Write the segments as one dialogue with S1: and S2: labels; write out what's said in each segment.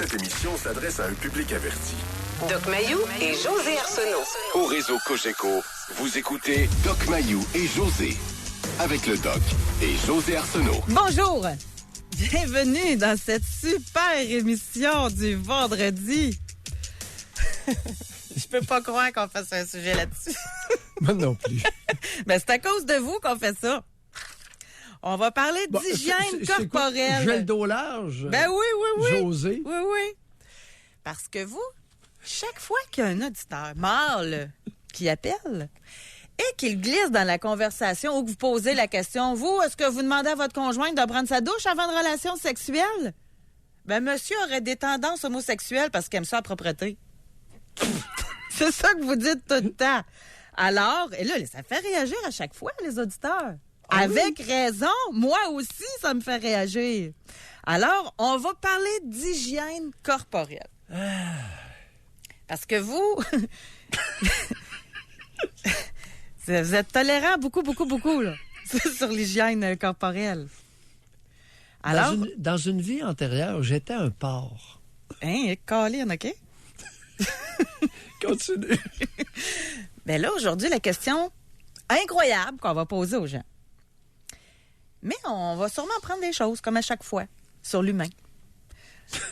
S1: Cette émission s'adresse à un public averti.
S2: Doc Mayou et José Arsenault.
S1: Au réseau Cogeco, vous écoutez Doc Mayou et José. Avec le Doc et José Arsenault.
S3: Bonjour! Bienvenue dans cette super émission du vendredi. Je peux pas croire qu'on fasse un sujet là-dessus.
S4: Moi non plus.
S3: Ben, c'est à cause de vous qu'on fait ça. On va parler d'hygiène corporelle.
S4: J'ai le dos large.
S3: Ben oui.
S4: José.
S3: Oui. Parce que vous, chaque fois qu'il y a un auditeur mâle qui appelle et qu'il glisse dans la conversation ou que vous posez la question, vous, est-ce que vous demandez à votre conjointe de prendre sa douche avant une relation sexuelle? Ben, monsieur aurait des tendances homosexuelles parce qu'il aime ça à propreté. C'est ça que vous dites tout le temps. Alors, et là, ça fait réagir à chaque fois, les auditeurs. Avec raison. Moi aussi, ça me fait réagir. Alors, on va parler d'hygiène corporelle. Parce que vous... vous êtes tolérant beaucoup, là, sur l'hygiène corporelle. Alors...
S4: Dans une vie antérieure, j'étais un porc.
S3: Hein, Colin, OK?
S4: Continue.
S3: Bien là, aujourd'hui, la question incroyable qu'on va poser aux gens. Mais on va sûrement prendre des choses, comme à chaque fois, sur l'humain.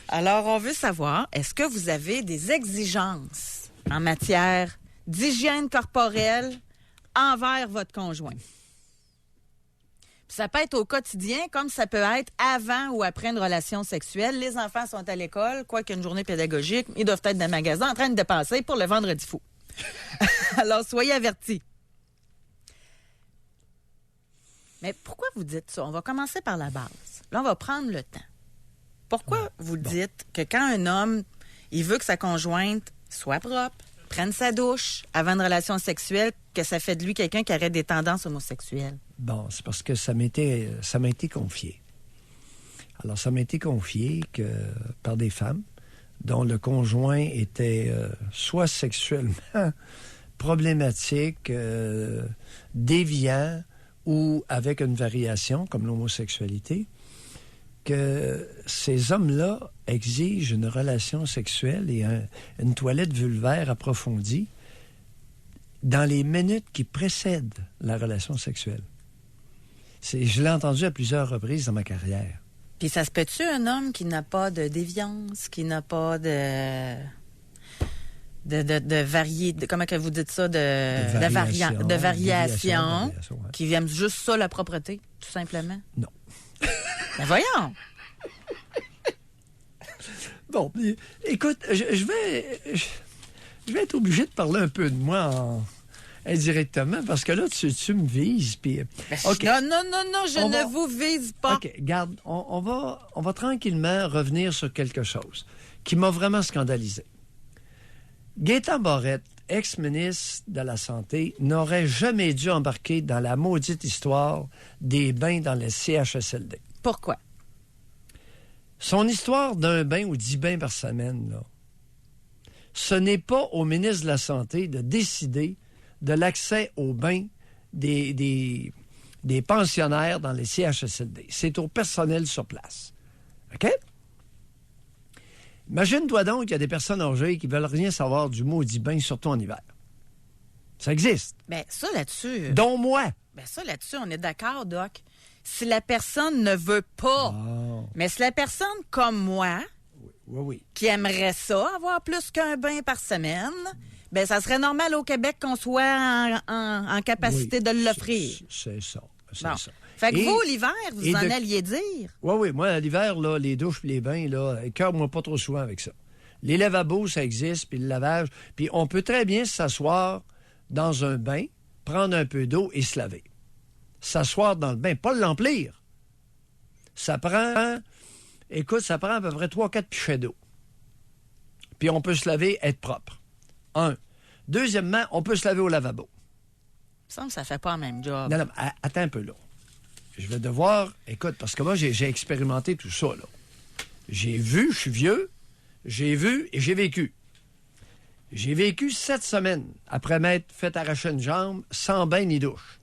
S3: Alors, on veut savoir, est-ce que vous avez des exigences en matière d'hygiène corporelle envers votre conjoint? Puis ça peut être au quotidien, comme ça peut être avant ou après une relation sexuelle. Les enfants sont à l'école, quoi qu'il y ait une journée pédagogique, ils doivent être dans le magasin en train de dépenser pour le vendredi fou. Alors, soyez avertis. Mais pourquoi vous dites ça? On va commencer par la base. Là, on va prendre le temps. Pourquoi vous dites que quand un homme, il veut que sa conjointe soit propre, prenne sa douche avant une relation sexuelle, que ça fait de lui quelqu'un qui aurait des tendances homosexuelles?
S4: Bon, c'est parce que ça m'a été confié. Alors, ça m'a été confié par des femmes dont le conjoint était soit sexuellement problématique, déviant, ou avec une variation, comme l'homosexualité, que ces hommes-là exigent une relation sexuelle et une toilette vulvaire approfondie dans les minutes qui précèdent la relation sexuelle. Je l'ai entendu à plusieurs reprises dans ma carrière.
S3: Puis ça se peut-tu, un homme qui n'a pas de déviance, qui n'a pas de comment que vous dites ça, de variation, ouais. Qui aime juste ça, la propreté, tout simplement?
S4: Non.
S3: Ben voyons!
S4: Bon, écoute, je vais être obligé de parler un peu de moi indirectement, parce que là, tu me vises, puis...
S3: Okay. Non, je ne vous vise pas.
S4: OK, garde, on va tranquillement revenir sur quelque chose qui m'a vraiment scandalisé. Gaétan Barrette, ex-ministre de la Santé, n'aurait jamais dû embarquer dans la maudite histoire des bains dans les CHSLD.
S3: Pourquoi?
S4: Son histoire d'un bain ou 10 bains par semaine, là, ce n'est pas au ministre de la Santé de décider de l'accès aux bains des pensionnaires dans les CHSLD. C'est au personnel sur place. OK? Imagine-toi donc qu'il y a des personnes âgées qui veulent rien savoir du maudit bain, surtout en hiver. Ça existe.
S3: Bien, ça là-dessus...
S4: Dont moi.
S3: Bien, ça là-dessus, on est d'accord, Doc. Si la personne ne veut pas, mais si la personne comme moi,
S4: oui.
S3: qui aimerait ça, avoir plus qu'un bain par semaine, bien, ça serait normal au Québec qu'on soit en capacité de l'offrir.
S4: C'est ça.
S3: Bon. Ça. Fait que vous, l'hiver, vous en alliez dire.
S4: Oui. Moi, l'hiver, là, les douches et les bains, là, écoeure-moi pas trop souvent avec ça. Les lavabos, ça existe, puis le lavage. Puis on peut très bien s'asseoir dans un bain, prendre un peu d'eau et se laver. S'asseoir dans le bain, pas l'emplir. Ça prend à peu près 3-4 pichets d'eau. Puis on peut se laver, être propre. Un. Deuxièmement, on peut se laver au lavabo.
S3: Il me semble que ça fait pas le même job.
S4: Non, attends un peu, là. Je vais devoir... Écoute, parce que moi, j'ai expérimenté tout ça, là. J'ai vu, je suis vieux, j'ai vu et j'ai vécu. J'ai vécu 7 semaines après m'être fait arracher une jambe sans bain ni douche.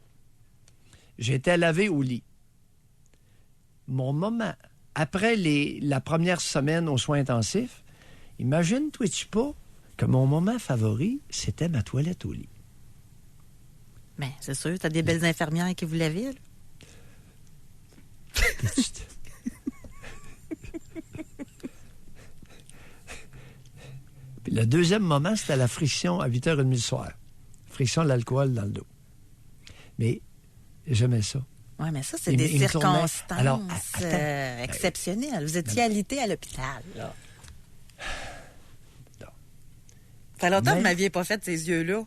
S4: J'étais lavé au lit. Mon moment après la première semaine aux soins intensifs, imagine-toi-tu pas que mon moment favori, c'était ma toilette au lit.
S3: Ben, c'est sûr, t'as des belles infirmières qui vous lavaient, là. Puis le deuxième moment, c'était la friction à 8h30 le soir. Friction de l'alcool dans le dos. Mais j'aimais ça. Oui, mais ça, c'est
S4: Il
S3: des
S4: me tournait.
S3: circonstances
S4: Alors,
S3: exceptionnelles. Vous étiez alité à l'hôpital, là.
S4: Non.
S3: Ça fait longtemps que
S4: Mais-
S3: vous m'aviez pas fait ces yeux-là.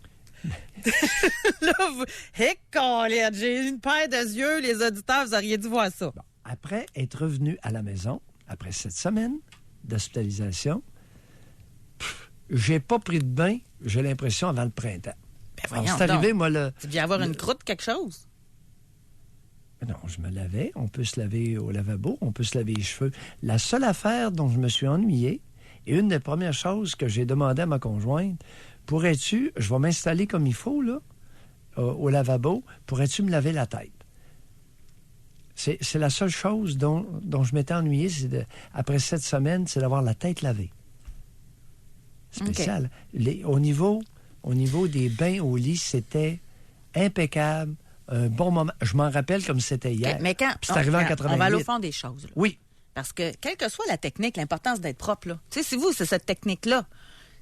S3: Là, vous... Hé, Colette, j'ai une paire de yeux. Les auditeurs, vous auriez dû voir ça.
S4: Bon. Après être revenu à la maison, après 7 semaines d'hospitalisation, j'ai pas pris de bain, j'ai l'impression, avant le printemps.
S3: Ben,
S4: Alors,
S3: voyons
S4: c'est arrivé,
S3: donc.
S4: moi, le...
S3: Tu devais avoir une croûte, quelque chose.
S4: Non, je me lavais. On peut se laver au lavabo, on peut se laver les cheveux. La seule affaire dont je me suis ennuyé, et une des premières choses que j'ai demandé à ma conjointe, pourrais-tu, je vais m'installer comme il faut, là, au lavabo, pourrais-tu me laver la tête? C'est la seule chose dont je m'étais ennuyé, après 7 semaines, c'est d'avoir la tête lavée. Spécial. Au niveau des bains au lit, c'était impeccable. Un bon moment. Je m'en rappelle comme c'était hier.
S3: Mais quand
S4: Puis c'est arrivé en
S3: on
S4: 88.
S3: va aller au fond des choses, là.
S4: Oui.
S3: Parce que, quelle que soit la technique, l'important, c'est d'être propre, là. Tu sais, si vous, c'est cette technique-là.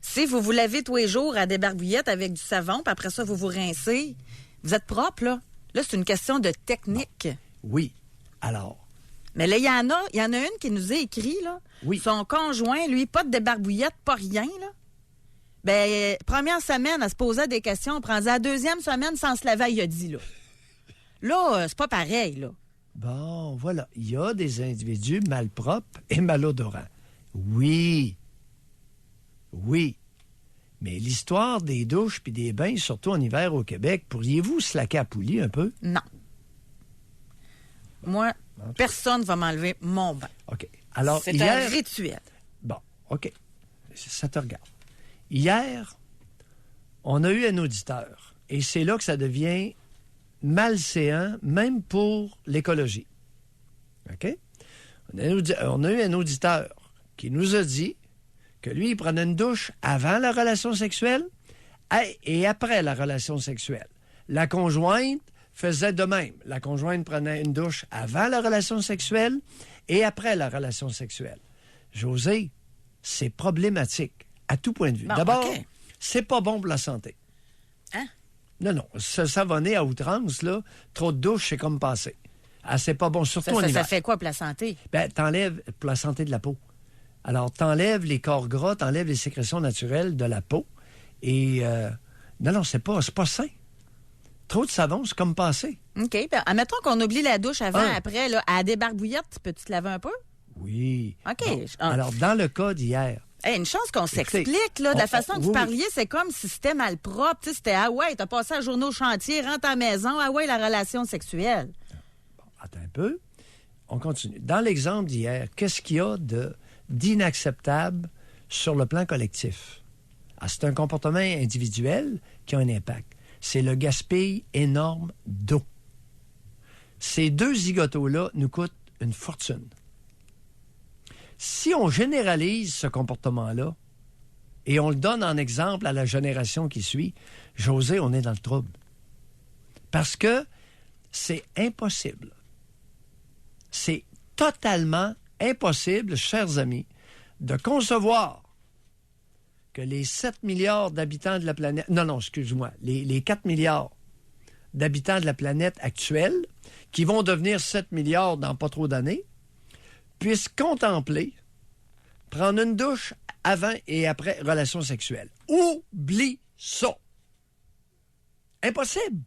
S3: Si vous vous lavez tous les jours à des barbouillettes avec du savon, puis après ça, vous vous rincez, vous êtes propre, là. Là, c'est une question de technique.
S4: Oui. Alors,
S3: Mais là, il y en a une qui nous a écrit, là.
S4: Oui.
S3: Son conjoint, lui, pas de débarbouillette, pas rien, là. Ben, première semaine, elle se posait des questions. On prendrait la deuxième semaine sans se laver, il a dit, là. Là, c'est pas pareil, là.
S4: bon, voilà. Il y a des individus malpropres et malodorants. Oui. Oui. Mais l'histoire des douches puis des bains, surtout en hiver au Québec, pourriez-vous slacker à poulie un peu?
S3: Non. Moi, personne va m'enlever mon bain.
S4: OK. Alors,
S3: C'est
S4: hier...
S3: un rituel.
S4: Bon, OK. Ça te regarde. Hier, on a eu un auditeur. Et c'est là que ça devient malséant, même pour l'écologie. OK? On a eu un auditeur qui nous a dit que lui, il prenait une douche avant la relation sexuelle et après la relation sexuelle. La conjointe faisait de même. La conjointe prenait une douche avant la relation sexuelle et après la relation sexuelle. José, c'est problématique à tout point de vue.
S3: Bon,
S4: D'abord,
S3: OK.
S4: c'est pas bon pour la santé.
S3: Hein?
S4: Non, se savonner à outrance, là, trop de douche, c'est comme passer. Ah, c'est pas bon, surtout en
S3: Ça
S4: hiver.
S3: fait quoi pour la santé?
S4: Ben, t'enlèves pour la santé de la peau. Alors, t'enlèves les corps gras, t'enlèves les sécrétions naturelles de la peau. Et non, c'est pas sain. Trop de savon, c'est comme passer.
S3: OK. Ben, admettons qu'on oublie la douche avant,
S4: Un.
S3: après, là, à des barbouillettes, peux-tu te laver un peu?
S4: Oui.
S3: OK.
S4: Bon. Alors, dans le cas d'hier,
S3: Hey, une chance qu'on s'explique, là. De la façon que vous
S4: oui,
S3: parliez, c'est comme si c'était malpropre. Tu sais, c'était, ah ouais, t'as passé la journée au chantier, rentre à la maison, ah ouais, la relation sexuelle.
S4: attends un peu, on continue. Dans l'exemple d'hier, qu'est-ce qu'il y a d'inacceptable sur le plan collectif? Ah, c'est un comportement individuel qui a un impact. C'est le gaspille énorme d'eau. Ces 2 zigotos-là nous coûtent une fortune. Si on généralise ce comportement-là et on le donne en exemple à la génération qui suit, José, on est dans le trouble. Parce que c'est impossible. C'est totalement impossible, chers amis, de concevoir que les 7 milliards d'habitants de la planète... Non, excuse-moi. Les 4 milliards d'habitants de la planète actuelle, qui vont devenir 7 milliards dans pas trop d'années, puissent contempler, prendre une douche avant et après relation sexuelle. Oublie ça. Impossible.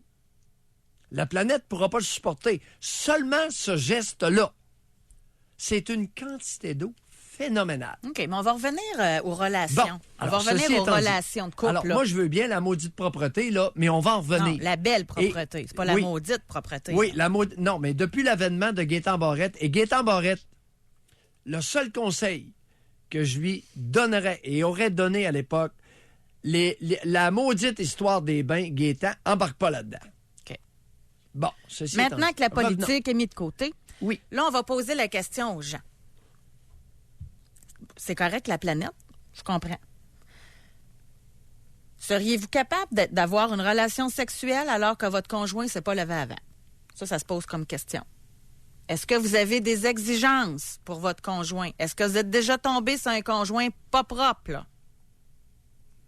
S4: La planète ne pourra pas le supporter. Seulement ce geste-là. C'est une quantité d'eau phénoménale.
S3: OK, mais on va revenir aux relations.
S4: Bon,
S3: on va
S4: alors,
S3: revenir
S4: ceci
S3: aux
S4: étant dit,
S3: relations de couple.
S4: Alors,
S3: là.
S4: moi, je veux bien la maudite propreté, là, mais on va en revenir.
S3: Non, la belle propreté. C'est pas la
S4: oui.
S3: maudite propreté.
S4: Oui,
S3: là.
S4: non, mais depuis l'avènement de Gaétan Barrette, et Gaétan Barrette, le seul conseil que je lui donnerais et aurait donné à l'époque, la maudite histoire des bains, Gaétan, embarque pas là-dedans.
S3: OK.
S4: Bon, ceci
S3: Maintenant
S4: étant
S3: que la
S4: dit, revenons.
S3: politique est mise de côté,
S4: Oui.
S3: là, on va poser la question aux gens. c'est correct la planète, je comprends. Seriez-vous capable d'avoir une relation sexuelle alors que votre conjoint ne s'est pas levé avant? Ça se pose comme question. Est-ce que vous avez des exigences pour votre conjoint? Est-ce que vous êtes déjà tombé sur un conjoint pas propre, là?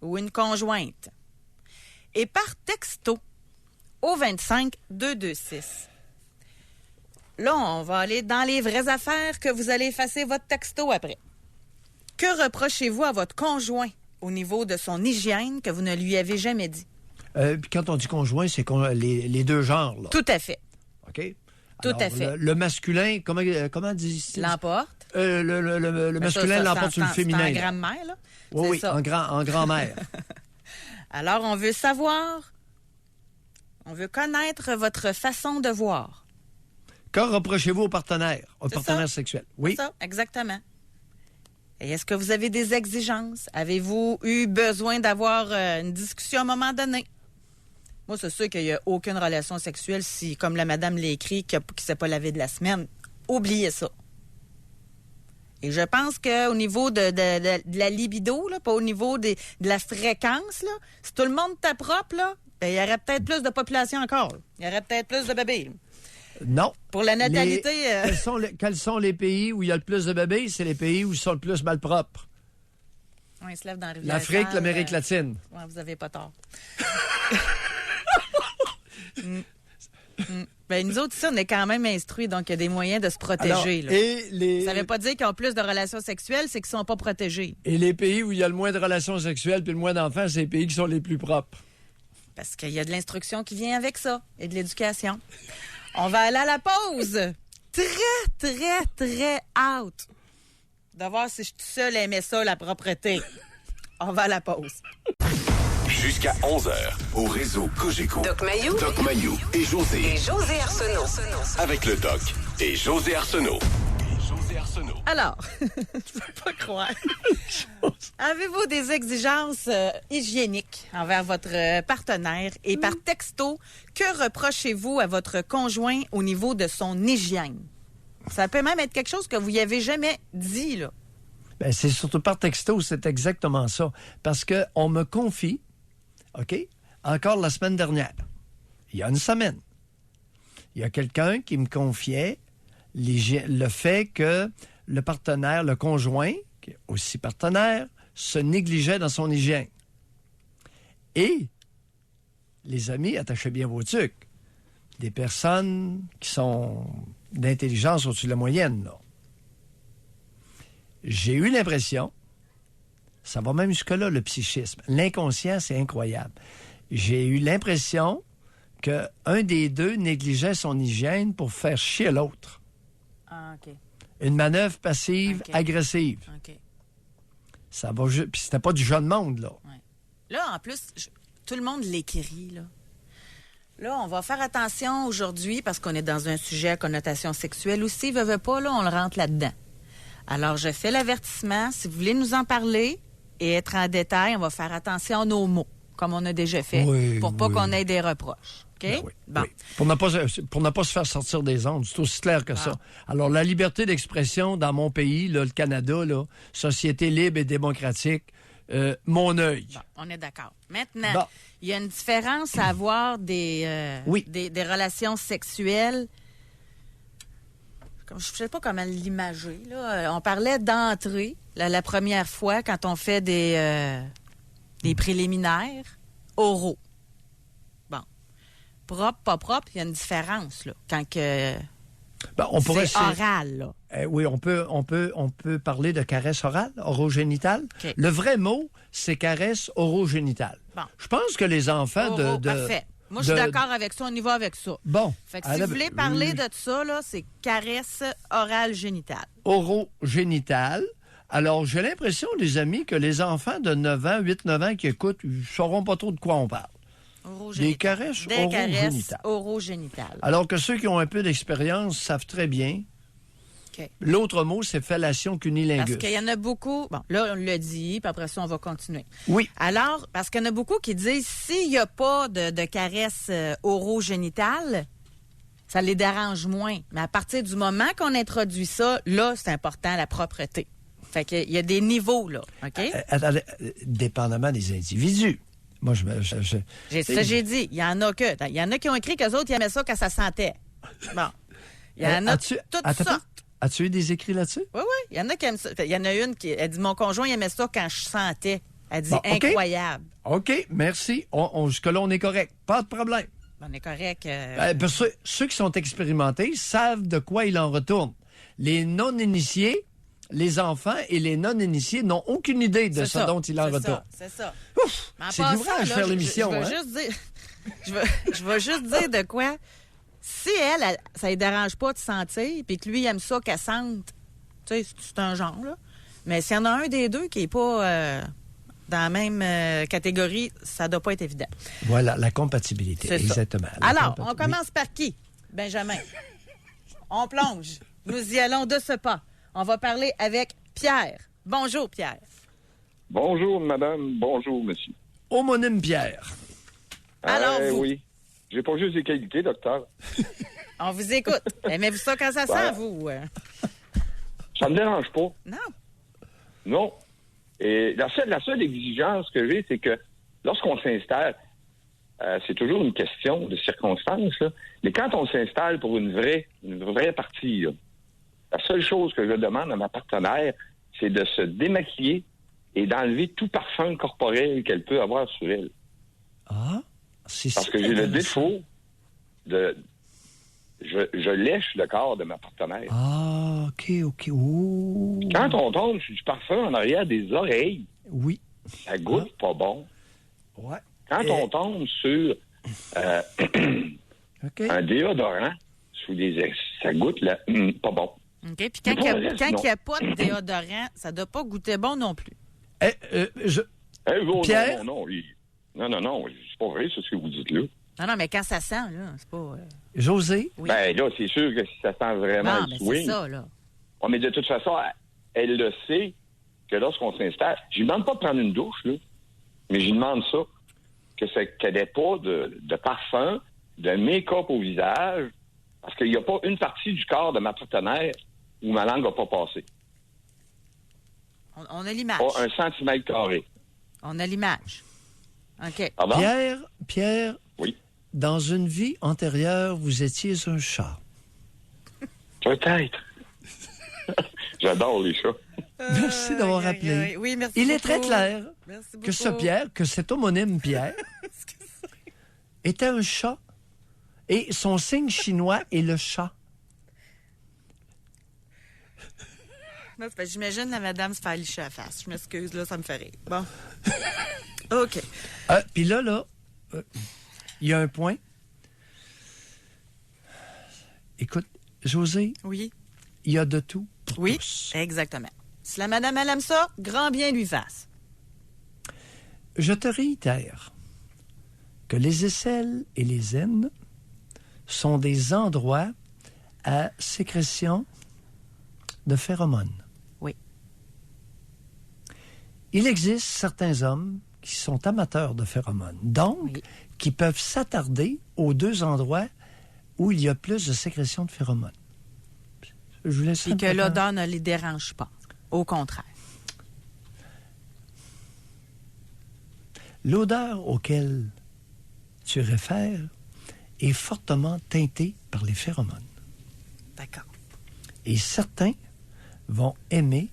S3: Ou une conjointe? Et par texto, au 25 226. Là, on va aller dans les vraies affaires que vous allez effacer votre texto après. Que reprochez-vous à votre conjoint au niveau de son hygiène que vous ne lui avez jamais dit?
S4: Puis quand on dit conjoint, c'est les deux genres, là.
S3: Tout à fait.
S4: OK?
S3: Tout à fait.
S4: Le masculin, comment dit-il?
S3: L'emporte.
S4: Le masculin l'emporte sur le féminin.
S3: C'est en grand-mère, là.
S4: Oui,
S3: ça.
S4: en grand-mère.
S3: Alors, on veut savoir, on veut connaître votre façon de voir.
S4: Que reprochez-vous au partenaire
S3: ça.
S4: sexuel? Oui.
S3: C'est ça, exactement. Et est-ce que vous avez des exigences? Avez-vous eu besoin d'avoir une discussion à un moment donné? Moi, c'est sûr qu'il n'y a aucune relation sexuelle si, comme la madame l'a écrit, qui ne s'est pas lavé de la semaine. Oubliez ça. Et je pense qu'au niveau de la libido, là, pas au niveau de la fréquence, là, si tout le monde était propre, là, ben, il y aurait peut-être plus de population encore. Il y aurait peut-être plus de bébés.
S4: Non.
S3: Pour la natalité...
S4: Quels sont les pays où il y a le plus de bébés? C'est les pays où ils sont le plus malpropres.
S3: Ouais, ils se lèvent dans la rivière.
S4: L'Afrique, l'Amérique latine.
S3: Oui, vous n'avez pas tort. Ben, nous autres, ici, on est quand même instruits, donc il y a des moyens de se protéger.
S4: Alors,
S3: ça ne veut pas dire qu'ils ont plus de relations sexuelles, c'est qu'ils ne sont pas protégés.
S4: Et les pays où il y a le moins de relations sexuelles puis le moins d'enfants, c'est les pays qui sont les plus propres.
S3: Parce qu'il y a de l'instruction qui vient avec ça et de l'éducation. On va aller à la pause. Très out. De voir si je suis seule à aimer ça, la propreté. On va à la pause.
S1: Jusqu'à 11h, au réseau Cogeco.
S2: Doc Mayou.
S1: Doc Mayou et José.
S2: Et José Arsenault.
S1: Avec le Doc et José Arsenault.
S3: Alors, je peux pas croire. Avez-vous des exigences hygiéniques envers votre partenaire? Et par texto, que reprochez-vous à votre conjoint au niveau de son hygiène? Ça peut même être quelque chose que vous n'y avez jamais dit, là.
S4: Bien, c'est surtout par texto, c'est exactement ça. Parce qu'on me confie, OK, encore la semaine dernière, il y a une semaine, il y a quelqu'un qui me confiait le fait que le partenaire, le conjoint, qui est aussi partenaire, se négligeait dans son hygiène. Et, les amis, attachez bien vos trucs, des personnes qui sont d'intelligence au-dessus de la moyenne, là. J'ai eu l'impression, ça va même jusque-là, le psychisme. L'inconscient, c'est incroyable. J'ai eu l'impression qu'un des deux négligeait son hygiène pour faire chier l'autre.
S3: Ah, OK.
S4: Une manœuvre passive, agressive.
S3: OK.
S4: Ça va puis c'était pas du jeune monde, là.
S3: Ouais. Là, en plus, tout le monde l'écrit, là. Là, on va faire attention aujourd'hui parce qu'on est dans un sujet à connotation sexuelle aussi. Veut pas, là, on le rentre là-dedans. Alors, je fais l'avertissement. Si vous voulez nous en parler et être en détail, on va faire attention à nos mots, comme on a déjà fait, pour pas qu'on ait des reproches. OK?
S4: Ben oui,
S3: bon.
S4: oui. Pour ne pas se faire sortir des ondes. C'est aussi clair que ça. Alors, la liberté d'expression dans mon pays, là, le Canada, là, société libre et démocratique, mon œil.
S3: Bon, on est d'accord. Maintenant, il y a une différence à avoir des relations sexuelles. Je ne sais pas comment l'imager, là. On parlait d'entrée la première fois quand on fait des préliminaires oraux. Bon. Propre, pas propre, il y a une différence, là. Quand que c'est oral, là.
S4: Oui, on peut parler de caresse orale, orogénitale.
S3: Okay.
S4: Le vrai mot, c'est caresse orogénitale.
S3: Bon.
S4: Je pense que les enfants
S3: parfait. Moi, je suis d'accord avec ça. On y va avec ça.
S4: Bon.
S3: Fait que si vous voulez parler de ça, là, c'est caresse orale génitale.
S4: Orogénitale. Alors, j'ai l'impression, les amis, que les enfants de 9 ans, 8-9 ans qui écoutent, ils ne sauront pas trop de quoi on parle. Des caresses
S3: orogénitales.
S4: Alors que ceux qui ont un peu d'expérience savent très bien.
S3: Okay.
S4: L'autre mot, c'est fellation cunilingus.
S3: Parce qu'il y en a beaucoup. Bon, là, on l'a dit, puis après ça, on va continuer.
S4: Oui.
S3: Alors, parce qu'il y en a beaucoup qui disent s'il n'y a pas de caresse orogénitale, ça les dérange moins. Mais à partir du moment qu'on introduit ça, là, c'est important, la propreté. Fait qu'il y a des niveaux, là, OK?
S4: Attendez, dépendamment des individus. Moi,
S3: J'ai dit. Il y en a que. Il y en a qui ont écrit qu'eux autres, ils aimaient ça quand ça sentait. Bon. Il y en a toutes sortes.
S4: As-tu eu des écrits là-dessus?
S3: Oui, oui. Il y en a qui aiment ça. Il y en a une qui elle dit mon conjoint il aimait ça quand je sentais. Elle dit
S4: Bon, OK.
S3: incroyable.
S4: OK, merci. Jusque-là, on est correct. Pas de problème.
S3: On est correct.
S4: Parce que ceux qui sont expérimentés savent de quoi il en retourne. Les non-initiés, les enfants et les non-initiés n'ont aucune idée de ce dont il en retourne.
S3: C'est ça.
S4: Ouf!
S3: Mais en
S4: C'est
S3: passant,
S4: l'ouvrage
S3: là,
S4: faire l'émission.
S3: Je veux
S4: hein?
S3: juste dire. Je veux juste dire de quoi. Si elle, ça ne dérange pas de sentir, puis que lui, il aime ça qu'elle sente, tu sais, c'est un genre, là. Mais s'il y en a un des deux qui n'est pas dans la même catégorie, ça ne doit pas être évident.
S4: Voilà, la compatibilité.
S3: C'est ça.
S4: Exactement.
S3: Alors, on commence par qui? Benjamin. On plonge. Nous y allons de ce pas. On va parler avec Pierre. Bonjour, Pierre.
S5: Bonjour, madame. Bonjour, monsieur.
S4: Homonyme Pierre.
S3: Alors, vous?
S5: Oui. J'ai pas juste des qualités, docteur.
S3: On vous écoute. Aimez-vous ça quand ça sent, vous?
S5: Ça me dérange pas.
S3: Non.
S5: Non. Et la seule exigence que j'ai, c'est que lorsqu'on s'installe, c'est toujours une question de circonstance, là. Mais quand on s'installe pour une vraie partie, là, la seule chose que je demande à ma partenaire, c'est de se démaquiller et d'enlever tout parfum corporel qu'elle peut avoir sur elle.
S4: Ah, c'est
S5: Parce que j'ai le défaut de... Je lèche le corps de ma partenaire.
S4: Ah, OK. Oh.
S5: Quand on tombe sur du parfum en arrière des oreilles,
S4: Oui.
S5: ça goûte pas bon.
S4: Ouais.
S5: Quand on tombe sur
S4: OK.
S5: un déodorant, ça goûte pas bon.
S3: OK. Puis quand
S5: Mais
S3: il
S5: pour le reste,
S3: n'y a pas de déodorant, ça ne doit pas goûter bon non plus.
S4: Pierre?
S5: Non, c'est pas vrai, c'est ce que vous dites là.
S3: Non, mais quand ça sent, là, c'est pas...
S4: José?
S3: Oui.
S5: Ben là, c'est sûr que si ça sent vraiment
S3: Non,
S5: le
S3: mais
S5: swing.
S3: c'est ça, là.
S5: Ouais, mais de toute façon, elle le sait que lorsqu'on s'installe, je lui demande pas de prendre une douche, là, mais je lui demande ça, qu'elle n'ait pas de parfum, de make-up au visage, parce qu'il n'y a pas une partie du corps de ma partenaire où ma langue va pas passer.
S3: On a l'image.
S5: Pas un centimètre carré.
S3: On a l'image. OK.
S5: Pardon?
S4: Pierre,
S5: Oui.
S4: dans une vie antérieure, vous étiez un chat.
S5: Peut-être. J'adore les chats.
S4: Merci d'avoir rappelé.
S3: Oui, merci
S4: Il est
S3: beaucoup.
S4: très clair
S3: Merci
S4: que ce
S3: beaucoup.
S4: Pierre, que cet homonyme Pierre, était un chat. Et son signe chinois est le chat.
S3: Non, c'est parce que j'imagine la madame se faire licher la face. Je m'excuse, là, ça me fait rire. Bon. OK.
S4: Puis là, il y a un point. Écoute, José,
S3: Oui.
S4: il y a de tout pour
S3: Oui,
S4: tous.
S3: exactement. Si la madame, elle aime ça, grand bien lui fasse.
S4: Je te réitère que les aisselles et les aines sont des endroits à sécrétion de phéromones.
S3: Oui.
S4: Il existe certains hommes qui sont amateurs de phéromones, donc
S3: Oui.
S4: qui peuvent s'attarder aux deux endroits où il y a plus de sécrétion de phéromones. Je vous laisse
S3: Puis que l'odeur ne les dérange pas. Au contraire.
S4: L'odeur auquel tu réfères est fortement teintée par les phéromones.
S3: D'accord.
S4: Et certains vont aimer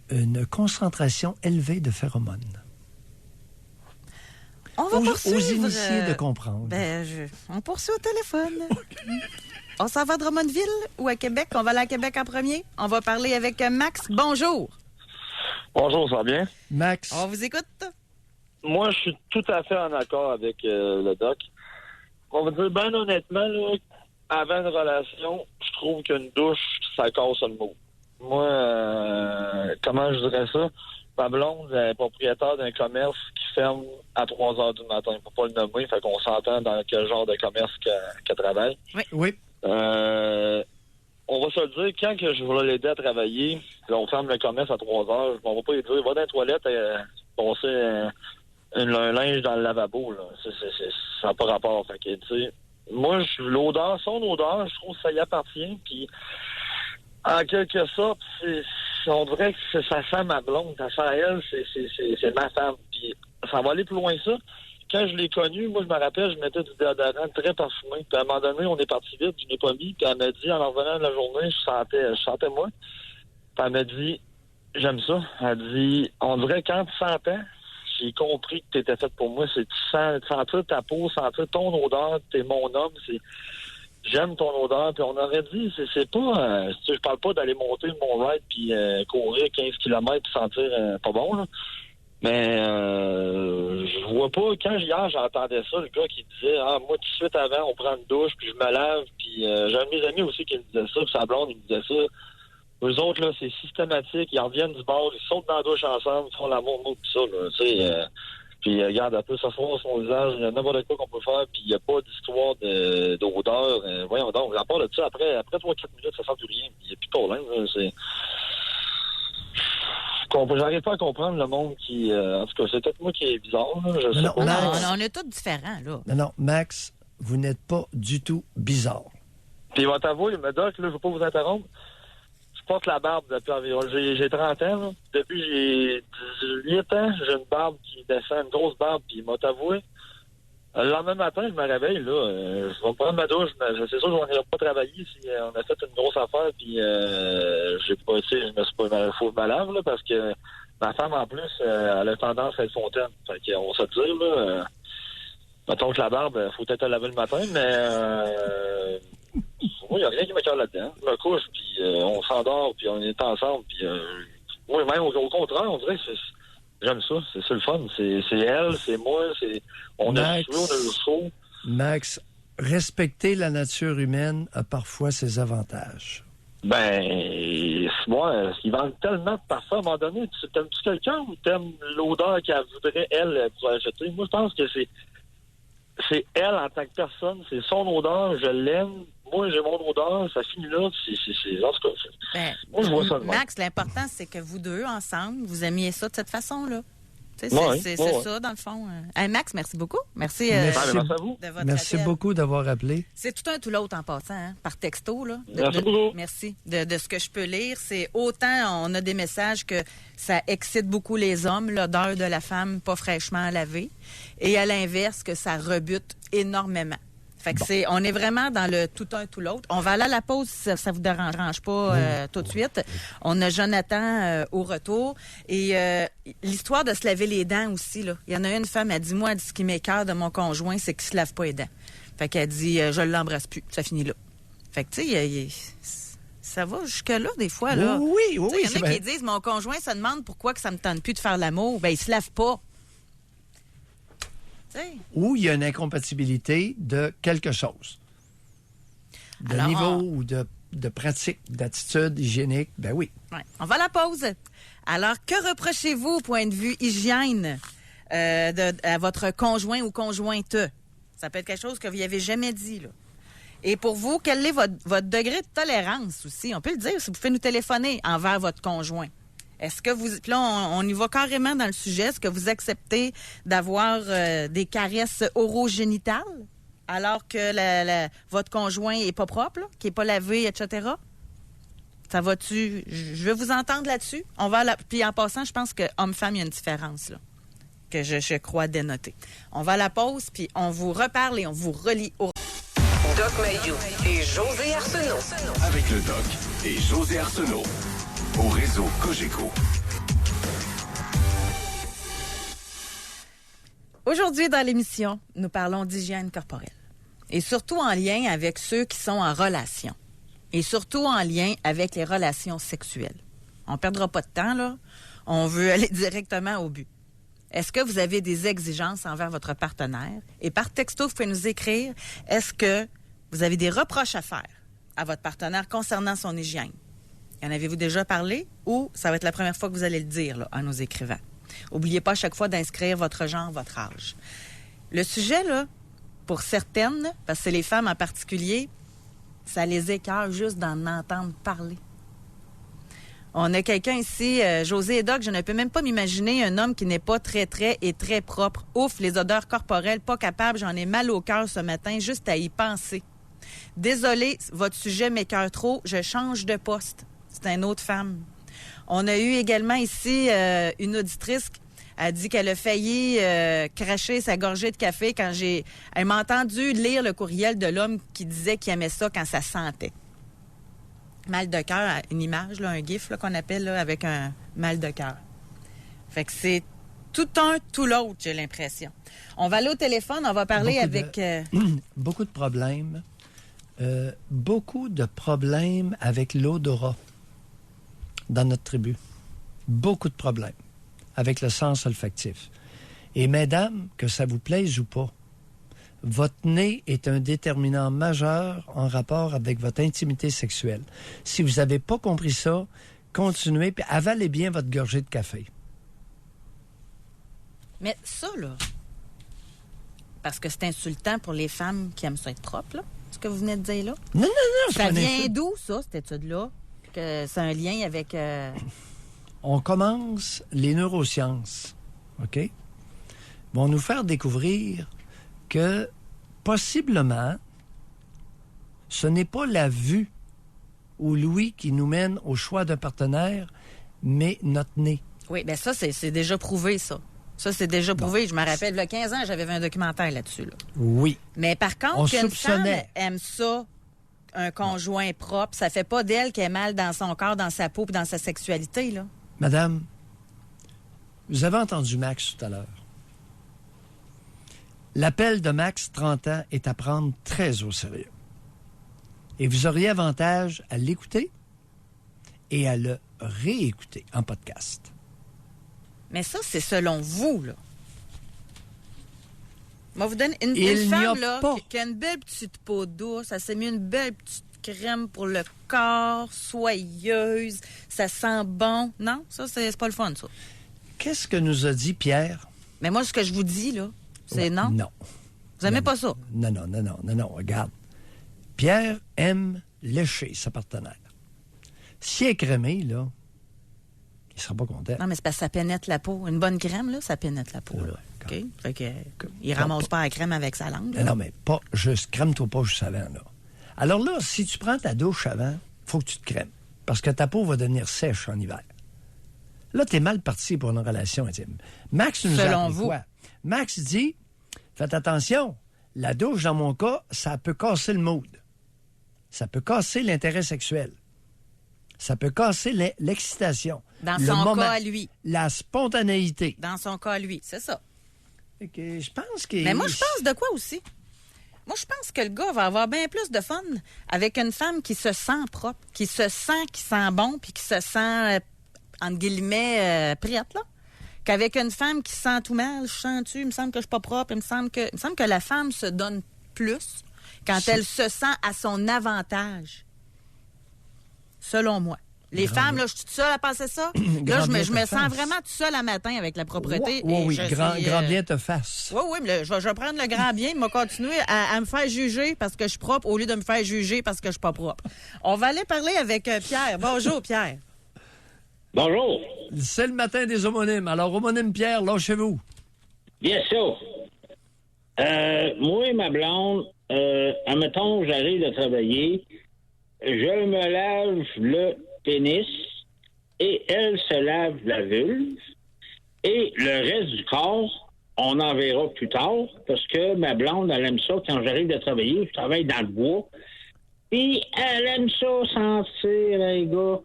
S4: une concentration élevée de phéromones.
S3: On va poursuivre.
S4: Aux initiés de comprendre.
S3: On poursuit au téléphone. On s'en va à Drummondville ou à Québec? On va aller à Québec en premier. On va parler avec Max. Bonjour.
S5: Bonjour, ça va bien?
S4: Max,
S3: On vous écoute?
S6: Moi, je suis tout à fait en accord avec le doc. On va dire, bien honnêtement, là, avant une relation, je trouve qu'une douche, ça casse le mot. Moi, comment je dirais ça? Ma blonde est propriétaire d'un commerce qui ferme à 3 heures du matin. Pour pas le nommer, fait qu'on s'entend dans quel genre de commerce qu'elle travaille.
S4: oui.
S6: On va se le dire, quand que je vais l'aider à travailler, on ferme le commerce à 3 heures, on va pas lui dire, va dans les toilettes et passer un linge dans le lavabo. Là. Ça n'a pas rapport. Fait que, tu sais, moi, son odeur, je trouve que ça y appartient. Puis, en quelque sorte, on dirait que sa femme à blonde, sa femme à elle, c'est ma femme. Puis ça va aller plus loin que ça. Quand je l'ai connue, moi, je me rappelle, je mettais du déodorant très parfumé. Puis à un moment donné, on est parti vite, je l'ai pas mis. Puis elle m'a dit, en revenant de la journée, je sentais moi. Puis elle m'a dit, j'aime ça. Elle dit, on dirait quand tu sentais, j'ai compris que tu étais faite pour moi. C'est sentir ta peau, sentir ton odeur, t'es mon homme. J'aime ton odeur. Puis on aurait dit, c'est pas... je parle pas d'aller monter mon ride puis courir 15 km puis sentir pas bon, là. Mais je vois pas, hier j'entendais ça, le gars qui disait moi tout de suite avant on prend une douche puis je me lave, puis j'ai un de mes amis aussi qui me disait ça, puis sa blonde il me disait ça. Eux autres là c'est systématique, ils en reviennent du bord, ils sautent dans la douche ensemble, ils font l'amour, tout ça là, tu sais. Puis regarde, un peu s'asseoir sur son visage, il y a n'importe quoi qu'on peut faire, puis il n'y a pas d'histoire d'odeur. Voyons donc, à part de ça, après 3-4 minutes, ça sent plus rien, il n'y a plus de problème, là, c'est... J'arrive pas à comprendre le monde qui... en tout cas, c'est peut-être moi qui est bizarre. Là, je sais pas.
S4: Max,
S3: on est tous différents, là.
S4: Non, Max, vous n'êtes pas du tout bizarre.
S6: Puis il va t'avouer, mais Doc, là, je veux pas vous interrompre. Je porte la barbe depuis environ... J'ai 30 ans, là. Depuis j'ai 18 ans, j'ai une barbe qui descend, une grosse barbe, puis il m'a avoué. Le lendemain matin, je me réveille, là, je vais prendre ma douche, mais c'est sûr que je n'irai pas travailler si on a fait une grosse affaire, puis j'ai pas, tu sais, je me suis pas, faut que je me lave, là, parce que ma femme, en plus, elle a tendance à être fontaine. Fait qu'on va se dire, là, mettons que la barbe, faut peut-être la laver le matin, mais moi, il n'y a rien qui m'écoeure là-dedans. Je me couche, puis on s'endort, puis on est ensemble, puis moi, même au contraire, on dirait que j'aime ça, c'est le fun. C'est elle, c'est moi, on a le chaud.
S4: Max, respecter la nature humaine a parfois ses avantages.
S6: Ben, moi, ils vendent tellement de parfums. À un moment donné, t'aimes-tu quelqu'un ou t'aimes l'odeur qu'elle voudrait, elle, pour acheter? Moi, je pense que c'est elle en tant que personne, c'est son odeur, je l'aime. Moi, j'ai mon odeur, ça finit là, c'est en tout cas, moi, je vois ça de même.
S3: Max, l'important, c'est que vous deux, ensemble, vous aimiez ça de cette façon-là. C'est ça, dans le fond. Max, merci beaucoup. Merci,
S4: merci
S6: à vous.
S3: de votre
S4: Merci
S3: appel.
S4: beaucoup d'avoir appelé.
S3: C'est tout un tout l'autre en passant, hein, par texto. Là,
S6: merci beaucoup.
S3: Merci. De ce que je peux lire, c'est autant on a des messages que ça excite beaucoup les hommes, l'odeur de la femme pas fraîchement lavée, et à l'inverse, que ça rebute énormément. Fait que on est vraiment dans le tout un, tout l'autre. On va aller à la pause si ça vous dérange pas tout de suite. On a Jonathan au retour. Et l'histoire de se laver les dents aussi, là. Il y en a une femme, elle dit, moi, ce qui m'écoeure de mon conjoint, c'est qu'il se lave pas les dents. Fait qu'elle dit, je l'embrasse plus. Ça finit là. Fait que, tu sais, ça va jusque-là, des fois, là.
S4: Oui.
S3: Il y en a qui disent, mon conjoint se demande pourquoi que ça me tente plus de faire l'amour. Ben, il se lave pas.
S4: Ou il y a une incompatibilité de quelque chose. De niveau ou de pratique, d'attitude hygiénique, ben oui.
S3: Ouais. On va à la pause. Alors, que reprochez-vous au point de vue hygiène à votre conjoint ou conjointe? Ça peut être quelque chose que vous n'avez jamais dit, là. Et pour vous, quel est votre degré de tolérance aussi? On peut le dire si vous pouvez nous téléphoner envers votre conjoint. Est-ce que vous... Puis là, on y va carrément dans le sujet. Est-ce que vous acceptez d'avoir des caresses orogénitales alors que votre conjoint est pas propre, là, qui est pas lavé, etc.? Ça va-tu... Je veux vous entendre là-dessus. On va Puis en passant, je pense que homme-femme, il y a une différence, là, que je crois dénoter. On va à la pause, puis on vous reparle et on vous relie au...
S2: Doc Mayou et José Arsenault.
S1: Avec le Doc et José Arsenault. Au réseau Cogeco.
S3: Aujourd'hui, dans l'émission, nous parlons d'hygiène corporelle. Et surtout en lien avec ceux qui sont en relation. Et surtout en lien avec les relations sexuelles. On ne perdra pas de temps, là. On veut aller directement au but. Est-ce que vous avez des exigences envers votre partenaire? Et par texto, vous pouvez nous écrire, est-ce que vous avez des reproches à faire à votre partenaire concernant son hygiène? En avez-vous déjà parlé ou ça va être la première fois que vous allez le dire là, en nous écrivant? N'oubliez pas à chaque fois d'inscrire votre genre, votre âge. Le sujet, là, pour certaines, parce que c'est les femmes en particulier, ça les écoeure juste d'en entendre parler. On a quelqu'un ici, José et Doc, je ne peux même pas m'imaginer un homme qui n'est pas très et très propre. Ouf, les odeurs corporelles, pas capable, j'en ai mal au cœur ce matin, juste à y penser. Désolé, votre sujet m'écoeure trop, je change de poste. C'est une autre femme. On a eu également ici une auditrice qui a dit qu'elle a failli cracher sa gorgée de café quand elle m'a entendu lire le courriel de l'homme qui disait qu'il aimait ça quand ça sentait. Mal de cœur, une image, là, un gif là, qu'on appelle là, avec un mal de cœur. Fait que c'est tout un, tout l'autre, j'ai l'impression. On va aller au téléphone, on va parler
S4: Beaucoup de problèmes. Beaucoup de problèmes avec l'odorat dans notre tribu. Beaucoup de problèmes avec le sens olfactif. Et mesdames, que ça vous plaise ou pas, votre nez est un déterminant majeur en rapport avec votre intimité sexuelle. Si vous n'avez pas compris ça, continuez, puis avalez bien votre gorgée de café.
S3: Mais ça, là, parce que c'est insultant pour les femmes qui aiment ça être propre, là, ce que vous venez de dire là.
S4: Non, c'est
S3: Ça
S4: pas un
S3: vient
S4: insulte.
S3: d'où, ça, cette étude-là? Que c'est un lien avec...
S4: On commence les neurosciences, OK? Vont nous faire découvrir que, possiblement, ce n'est pas la vue ou l'ouïe qui nous mène au choix d'un partenaire, mais notre nez.
S3: Oui, bien ça, c'est déjà prouvé, ça. Ça, c'est déjà prouvé. Je me rappelle, il y a 15 ans, j'avais vu un documentaire là-dessus. Là.
S4: Oui.
S3: Mais par
S4: On
S3: contre, qu'une femme
S4: soupçonnait.
S3: aime ça, un conjoint propre, ça fait pas d'elle qu'elle est mal dans son corps, dans sa peau et dans sa sexualité, là.
S4: Madame, vous avez entendu Max tout à l'heure. L'appel de Max, 30 ans, est à prendre très au sérieux. Et vous auriez avantage à l'écouter et à le réécouter en podcast.
S3: Mais ça, c'est selon vous, là. Moi, vous donne une
S4: Il n'y a
S3: femme, là,
S4: pas.
S3: qui a une belle petite peau douce, elle s'est mis une belle petite crème pour le corps, soyeuse, ça sent bon. Non, ça, c'est pas le fun, ça.
S4: Qu'est-ce que nous a dit Pierre?
S3: Mais moi, ce que je vous dis, là, c'est
S4: Ouais,
S3: non.
S4: Non.
S3: Vous aimez
S4: Non,
S3: pas ça?
S4: Non, regarde. Pierre aime lécher sa partenaire. Si elle est crémée, là, il sera pas content.
S3: Non, mais c'est parce que ça pénètre la peau. Une bonne crème, là, ça pénètre la peau. Là. OK? Fait que, il ramasse pas la crème avec sa langue. Là.
S4: Non, mais pas juste. Crème-toi pas juste avant, là. Alors là, si tu prends ta douche avant, faut que tu te crèmes. Parce que ta peau va devenir sèche en hiver. Là, t'es mal parti pour une relation intime. Max nous a
S3: Selon
S4: appris
S3: vous.
S4: quoi? Max dit, faites attention, la douche, dans mon cas, ça peut casser le mood. Ça peut casser l'intérêt sexuel. Ça peut casser l'excitation.
S3: Dans
S4: le
S3: son
S4: moment,
S3: cas à lui.
S4: La spontanéité.
S3: Dans son cas à lui, c'est ça.
S4: Fait que je pense que...
S3: Mais moi, je pense de quoi aussi? Moi, je pense que le gars va avoir bien plus de fun avec une femme qui se sent propre, qui sent bon, puis qui se sent, entre guillemets, prête, là, qu'avec une femme qui sent tout mal. Je sens-tu? Il me semble que je suis pas propre. Il me semble que la femme se donne plus quand elle se sent à son avantage. Selon moi. Les femmes, là, je suis toute seule à penser ça. Là, je me sens vraiment toute seule à matin avec la propreté.
S4: Oui,
S3: et
S4: grand
S3: suis,
S4: bien te fasse.
S3: Oui, mais je vais prendre le grand bien. Il m'a continué à me faire juger parce que je suis propre au lieu de me faire juger parce que je suis pas propre. On va aller parler avec Pierre. Bonjour, Pierre.
S7: Bonjour.
S4: C'est le matin des homonymes. Alors, homonyme Pierre, lâchez-vous.
S7: Bien sûr. Moi et ma blonde, admettons, j'arrive de travailler, je me lave le pénis et elle se lave la vulve. Et le reste du corps, on en verra plus tard parce que ma blonde, elle aime ça quand j'arrive de travailler. Je travaille dans le bois. Puis elle aime ça sentir un gars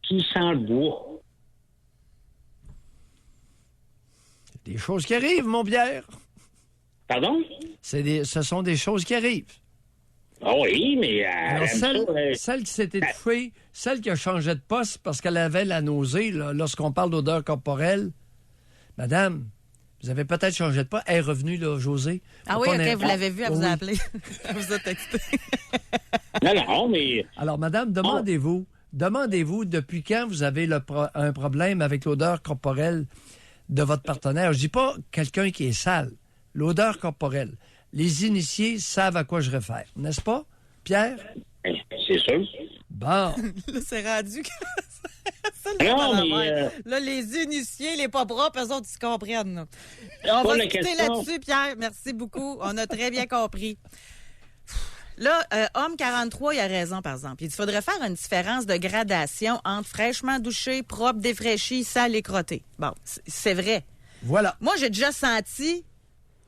S7: qui sent le bois.
S4: Des choses qui arrivent, mon Pierre.
S7: Pardon?
S4: Ce sont des choses qui arrivent.
S7: Ah oui, mais elle
S4: Alors,
S7: aime ça.
S4: celle qui s'est étouffée, celle qui a changé de poste parce qu'elle avait la nausée, là, lorsqu'on parle d'odeur corporelle, madame, vous avez peut-être changé de poste. Elle est revenue, là, José.
S3: Ah oui, OK, vous l'avez vu, elle vous a
S4: Oui.
S3: appelé. Elle vous a texté.
S7: Non, mais
S4: Alors, madame, demandez-vous depuis quand vous avez un problème avec l'odeur corporelle de votre partenaire. Je dis pas quelqu'un qui est sale. L'odeur corporelle. Les initiés savent à quoi je réfère. N'est-ce pas, Pierre?
S7: c'est sûr.
S4: Bon.
S3: Là, c'est rendu que... c'est le
S7: Non,
S3: fun à
S7: mais,
S3: faire. Là, les initiés, les pas propres, eux autres, ils se comprennent. Là. On
S7: pas
S3: va
S7: la
S3: se quitter
S7: question.
S3: là-dessus, Pierre. Merci beaucoup. On a très bien compris. Là, homme 43, il a raison, par exemple. Il faudrait faire une différence de gradation entre fraîchement douché, propre, défraîchi, sale et crotté. Bon, c'est vrai.
S4: Voilà.
S3: Moi, j'ai déjà senti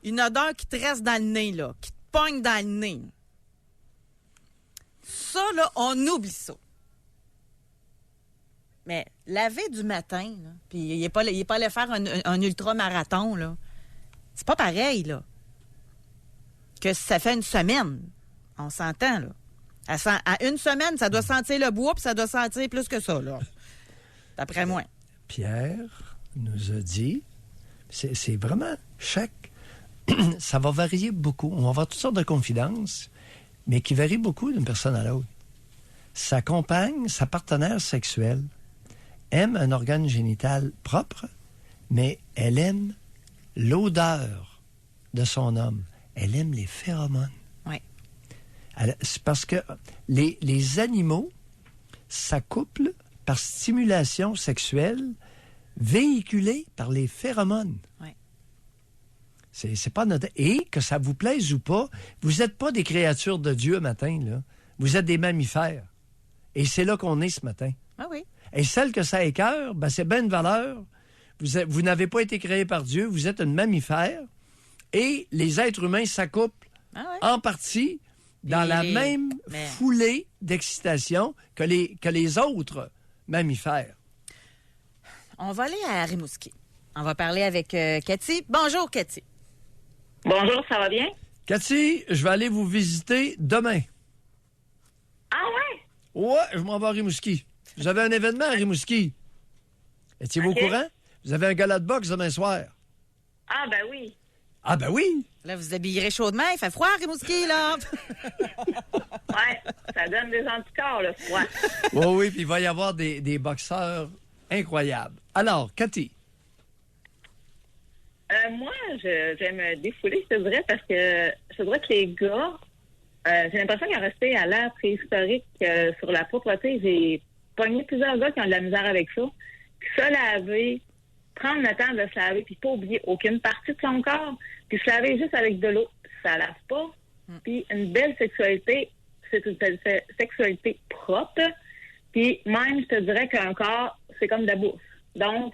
S3: une odeur qui te reste dans le nez, là, qui te pogne dans le nez. Ça, là, on oublie ça. Mais laver du matin, là, puis il n'est pas allé faire un ultra-marathon, là. C'est pas pareil, là. Que si ça fait une semaine. On s'entend, là. À une semaine, ça doit sentir le bois, puis ça doit sentir plus que ça, là. D'après moi.
S4: Pierre nous a dit, c'est vraiment ça va varier beaucoup. On va avoir toutes sortes de confidences, mais qui varient beaucoup d'une personne à l'autre. Sa compagne, sa partenaire sexuelle, aime un organe génital propre, mais elle aime l'odeur de son homme. Elle aime les phéromones.
S3: Oui.
S4: C'est parce que les animaux s'accouplent par stimulation sexuelle véhiculée par les phéromones.
S3: Oui.
S4: C'est pas notre... Et que ça vous plaise ou pas, vous n'êtes pas des créatures de Dieu matin, là. Vous êtes des mammifères. Et c'est là qu'on est ce matin.
S3: Ah oui.
S4: Et celle que ça écœure, ben c'est bien une valeur. Vous n'avez pas été créé par Dieu, vous êtes une mammifère. Et les êtres humains s'accouplent en partie dans la même foulée d'excitation que les autres mammifères.
S3: On va aller à Rimouski. On va parler avec Cathy. Bonjour, Cathy.
S8: Bonjour, ça va bien?
S4: Cathy, je vais aller vous visiter demain.
S8: Ah ouais?
S4: Ouais, je m'en vais à Rimouski. Vous avez un événement à Rimouski. Étiez-vous au courant? Vous avez un gala de boxe demain soir.
S8: Ah ben oui.
S4: Ah ben oui!
S3: Là, vous habillerez chaudement. Il fait froid à Rimouski, là.
S8: Ouais, ça donne des anticorps, le froid.
S4: Oui, puis il va y avoir des boxeurs incroyables. Alors, Cathy.
S8: Moi, j'aime me défouler, je te dirais, parce que je dirais que les gars, j'ai l'impression qu'ils ont resté à l'ère préhistorique sur la propreté. J'ai pogné plusieurs gars qui ont de la misère avec ça. Puis se laver, prendre le temps de se laver, puis pas oublier aucune partie de son corps, puis se laver juste avec de l'eau, ça lave pas. Puis une belle sexualité, c'est une sexualité propre. Puis même, je te dirais qu'un corps, c'est comme de la bouffe. Donc,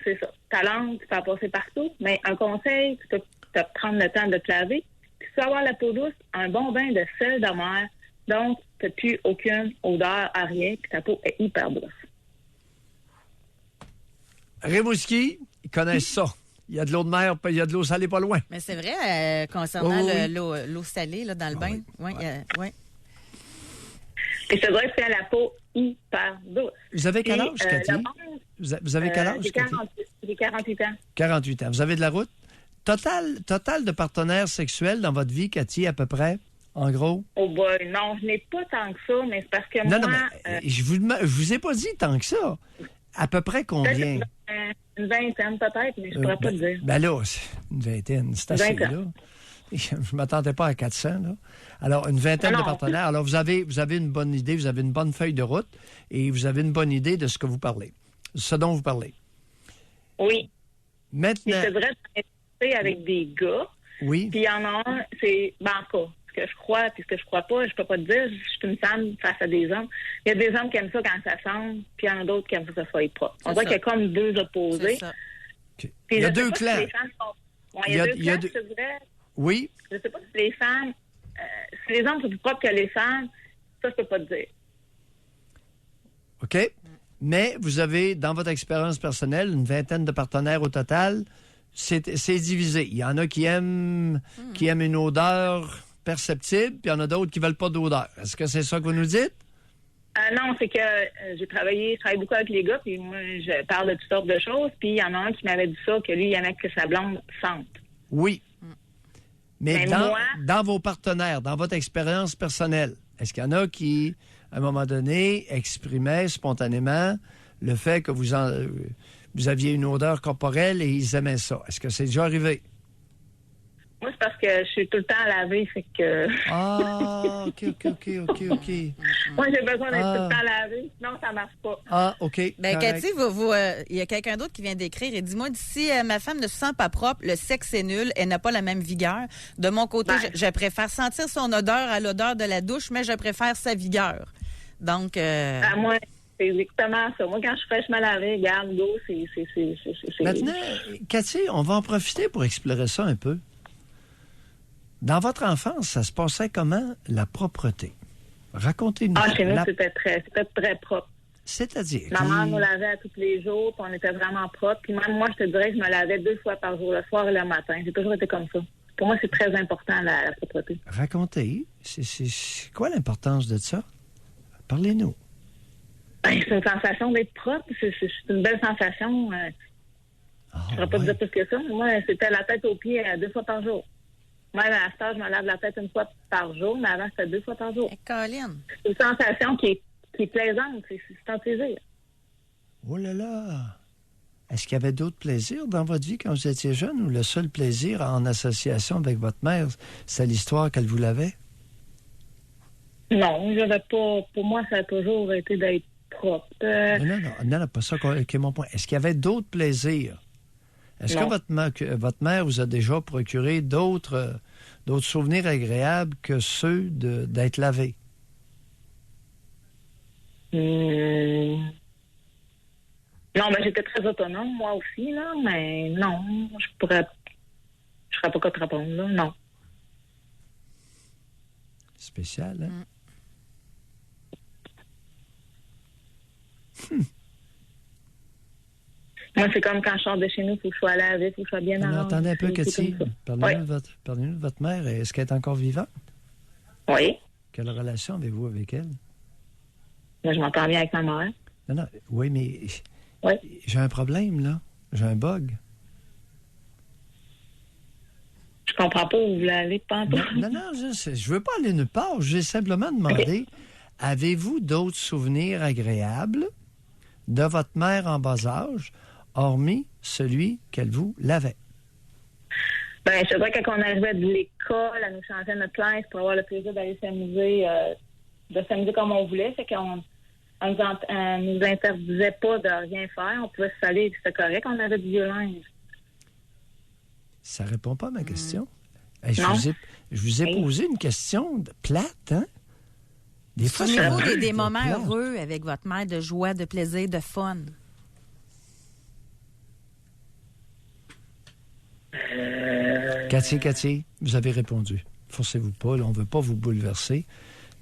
S8: c'est ça. Ta langue, tu peux la passer partout, mais un conseil, tu peux te prendre le temps de te laver. Puis tu peux avoir la peau douce, un bon bain de sel de mer. Donc, tu n'as plus aucune odeur à rien, puis ta peau est hyper douce.
S4: Rimouski, ils connaissent ça. Il y a de l'eau de mer, il y a de l'eau salée pas loin.
S3: Mais c'est vrai, concernant
S4: oui.
S3: l'eau salée là, dans le bain. Oui.
S8: Et je te dirais que c'est la peau hyper douce.
S4: Vous avez quel âge, Cathy? Vous avez quel âge, Cathy?
S8: J'ai 48 ans.
S4: 48 ans. Vous avez de la route? Total de partenaires sexuels dans votre vie, Cathy, à peu près, en gros?
S8: Oh boy, non, je n'ai pas tant que ça, mais c'est parce que
S4: Non,
S8: moi...
S4: mais je vous ai pas dit tant que ça. À peu près combien?
S8: Une vingtaine peut-être, mais je ne pourrais pas te dire.
S4: Ben là, une vingtaine, c'est assez, là. Je ne m'attendais pas à 400, là. Alors, une vingtaine de partenaires. Alors, vous avez une bonne idée, vous avez une bonne feuille de route et vous avez une bonne idée de ce que vous parlez, ce dont vous parlez.
S8: Oui.
S4: Maintenant...
S8: Je devrais être avec des gars.
S4: Oui.
S8: Puis il y en a un, c'est banco. Ce que je crois, puis ce que je crois pas, je peux pas te dire. Je suis une femme face à des hommes. Il y a des hommes qui aiment ça quand ça sent, puis il y en a d'autres qui aiment ça que ça soit propre. On dirait qu'il y a comme deux opposés.
S4: Okay. Il y a deux clans.
S8: Il y a deux clans, je te dirais.
S4: Oui.
S8: Je sais pas si les femmes... si les hommes sont plus propres que les femmes, ça, je peux pas te dire.
S4: OK. Mais vous avez, dans votre expérience personnelle, une vingtaine de partenaires au total. C'est divisé. Il y en a qui aiment une odeur perceptible, puis il y en a d'autres qui ne veulent pas d'odeur. Est-ce que c'est ça que vous nous dites?
S8: Non, c'est que je travaille beaucoup avec les gars, puis moi, je parle de toutes sortes de choses, puis il y en a un qui m'avait dit ça, que lui, il aimait que sa blonde sente.
S4: Oui. Mais dans vos partenaires, dans votre expérience personnelle, est-ce qu'il y en a qui, à un moment donné, exprimaient spontanément le fait que vous aviez une odeur corporelle et ils aimaient ça? Est-ce que c'est déjà arrivé?
S8: Moi, c'est parce que je suis tout le temps à laver, fait que...
S4: Ah, OK.
S8: Moi, j'ai besoin d'être tout le temps à laver, sinon ça marche pas.
S4: Ah, OK.
S3: Ben,
S4: correct.
S3: Cathy, il y a quelqu'un d'autre qui vient d'écrire et dis-moi, si ma femme ne se sent pas propre, le sexe est nul, elle n'a pas la même vigueur. De mon côté, je préfère sentir son odeur à l'odeur de la douche, mais je préfère sa vigueur. Donc...
S8: Moi, c'est exactement ça. Moi, quand je suis fraîchement lavée, regarde, go, c'est...
S4: Maintenant, Cathy, on va en profiter pour explorer ça un peu. Dans votre enfance, ça se passait comment, la propreté? Racontez-nous.
S8: Chez nous, c'était très propre.
S4: C'est-à-dire?
S8: Ma mère nous lavait à tous les jours, puis on était vraiment propre. Puis même moi, je te dirais que je me lavais 2 fois par jour, le soir et le matin. J'ai toujours été comme ça. Pour moi, c'est très important, la propreté.
S4: Racontez. C'est quoi l'importance de ça? Parlez-nous.
S8: C'est une sensation d'être propre. C'est une belle sensation. Je ne pourrais pas te dire plus que ça. Moi, c'était la tête aux pieds 2 fois par jour. Même à cette heure, je me lave la tête 1 fois par jour, mais avant, c'était 2 fois par jour.
S3: Colin.
S8: C'est une sensation qui est plaisante. C'est un plaisir.
S4: Oh là là! Est-ce qu'il y avait d'autres plaisirs dans votre vie quand vous étiez jeune ou le seul plaisir en association avec votre mère, c'est l'histoire qu'elle vous l'avait?
S8: Non, j'avais pas... Pour moi, ça a toujours été d'être propre.
S4: Non, pas ça qui est mon point. Est-ce qu'il y avait d'autres plaisirs? Est-ce que votre mère vous a déjà procuré d'autres souvenirs agréables que ceux d'être lavé?
S8: Non, j'étais très autonome, moi aussi, là, mais non, je serais pas quoi te répondre, là, non.
S4: Spécial, hein?
S8: Moi, c'est comme quand je sors de chez nous, il faut que je sois lavé, il faut que je sois bien arrangée.
S4: Attendez un peu, Cathy. Parlez-nous de votre mère. Est-ce qu'elle est encore vivante?
S8: Oui.
S4: Quelle relation avez-vous avec elle?
S8: Je m'entends bien avec ma mère.
S4: Non, oui, mais
S8: oui.
S4: J'ai un problème, là. J'ai un bug.
S8: Je comprends pas où vous voulez aller, pas.
S4: Non, je veux pas aller nulle part. J'ai simplement demandé, avez-vous d'autres souvenirs agréables de votre mère en bas âge, hormis celui qu'elle vous lavait?
S8: Je te dirais que quand on arrivait de l'école, elle nous changeait notre classe pour avoir le plaisir d'aller s'amuser, de s'amuser comme on voulait. Fait qu'on nous interdisait pas de rien faire. On pouvait se saler, c'était correct. On avait du vieux linge.
S4: Ça répond pas à ma question. Je vous ai posé une question plate, hein? Des fois,
S3: souvenez-vous des moments heureux avec votre mère, de joie, de plaisir, de fun.
S4: Cathy, vous avez répondu. Forcez-vous pas, là, on ne veut pas vous bouleverser,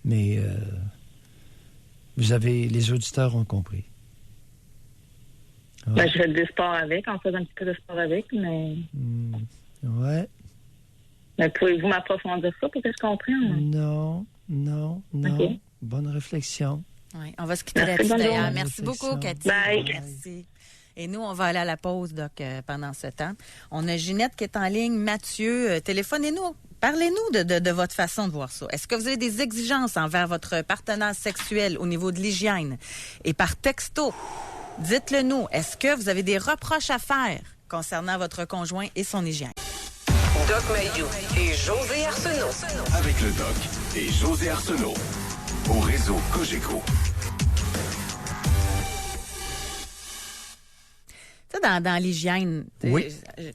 S4: mais les auditeurs ont compris.
S8: Ouais. Je fais du sport avec, on fait un petit peu de sport avec, mais...
S4: Ouais.
S8: Mais pouvez-vous m'approfondir ça pour que je comprenne?
S4: Non. Okay. Bonne réflexion.
S3: Oui, on va se quitter là-dessus d'ailleurs. Merci beaucoup, Cathy.
S8: Bye.
S3: Merci. Et nous, on va aller à la pause, Doc, pendant ce temps. On a Ginette qui est en ligne, Mathieu. Téléphonez-nous. Parlez-nous de votre façon de voir ça. Est-ce que vous avez des exigences envers votre partenaire sexuel au niveau de l'hygiène? Et par texto, dites-le nous. Est-ce que vous avez des reproches à faire concernant votre conjoint et son hygiène?
S2: Doc Mayou et José Arsenault.
S1: Avec le Doc et José Arsenault. Au réseau Cogeco.
S3: Dans l'hygiène,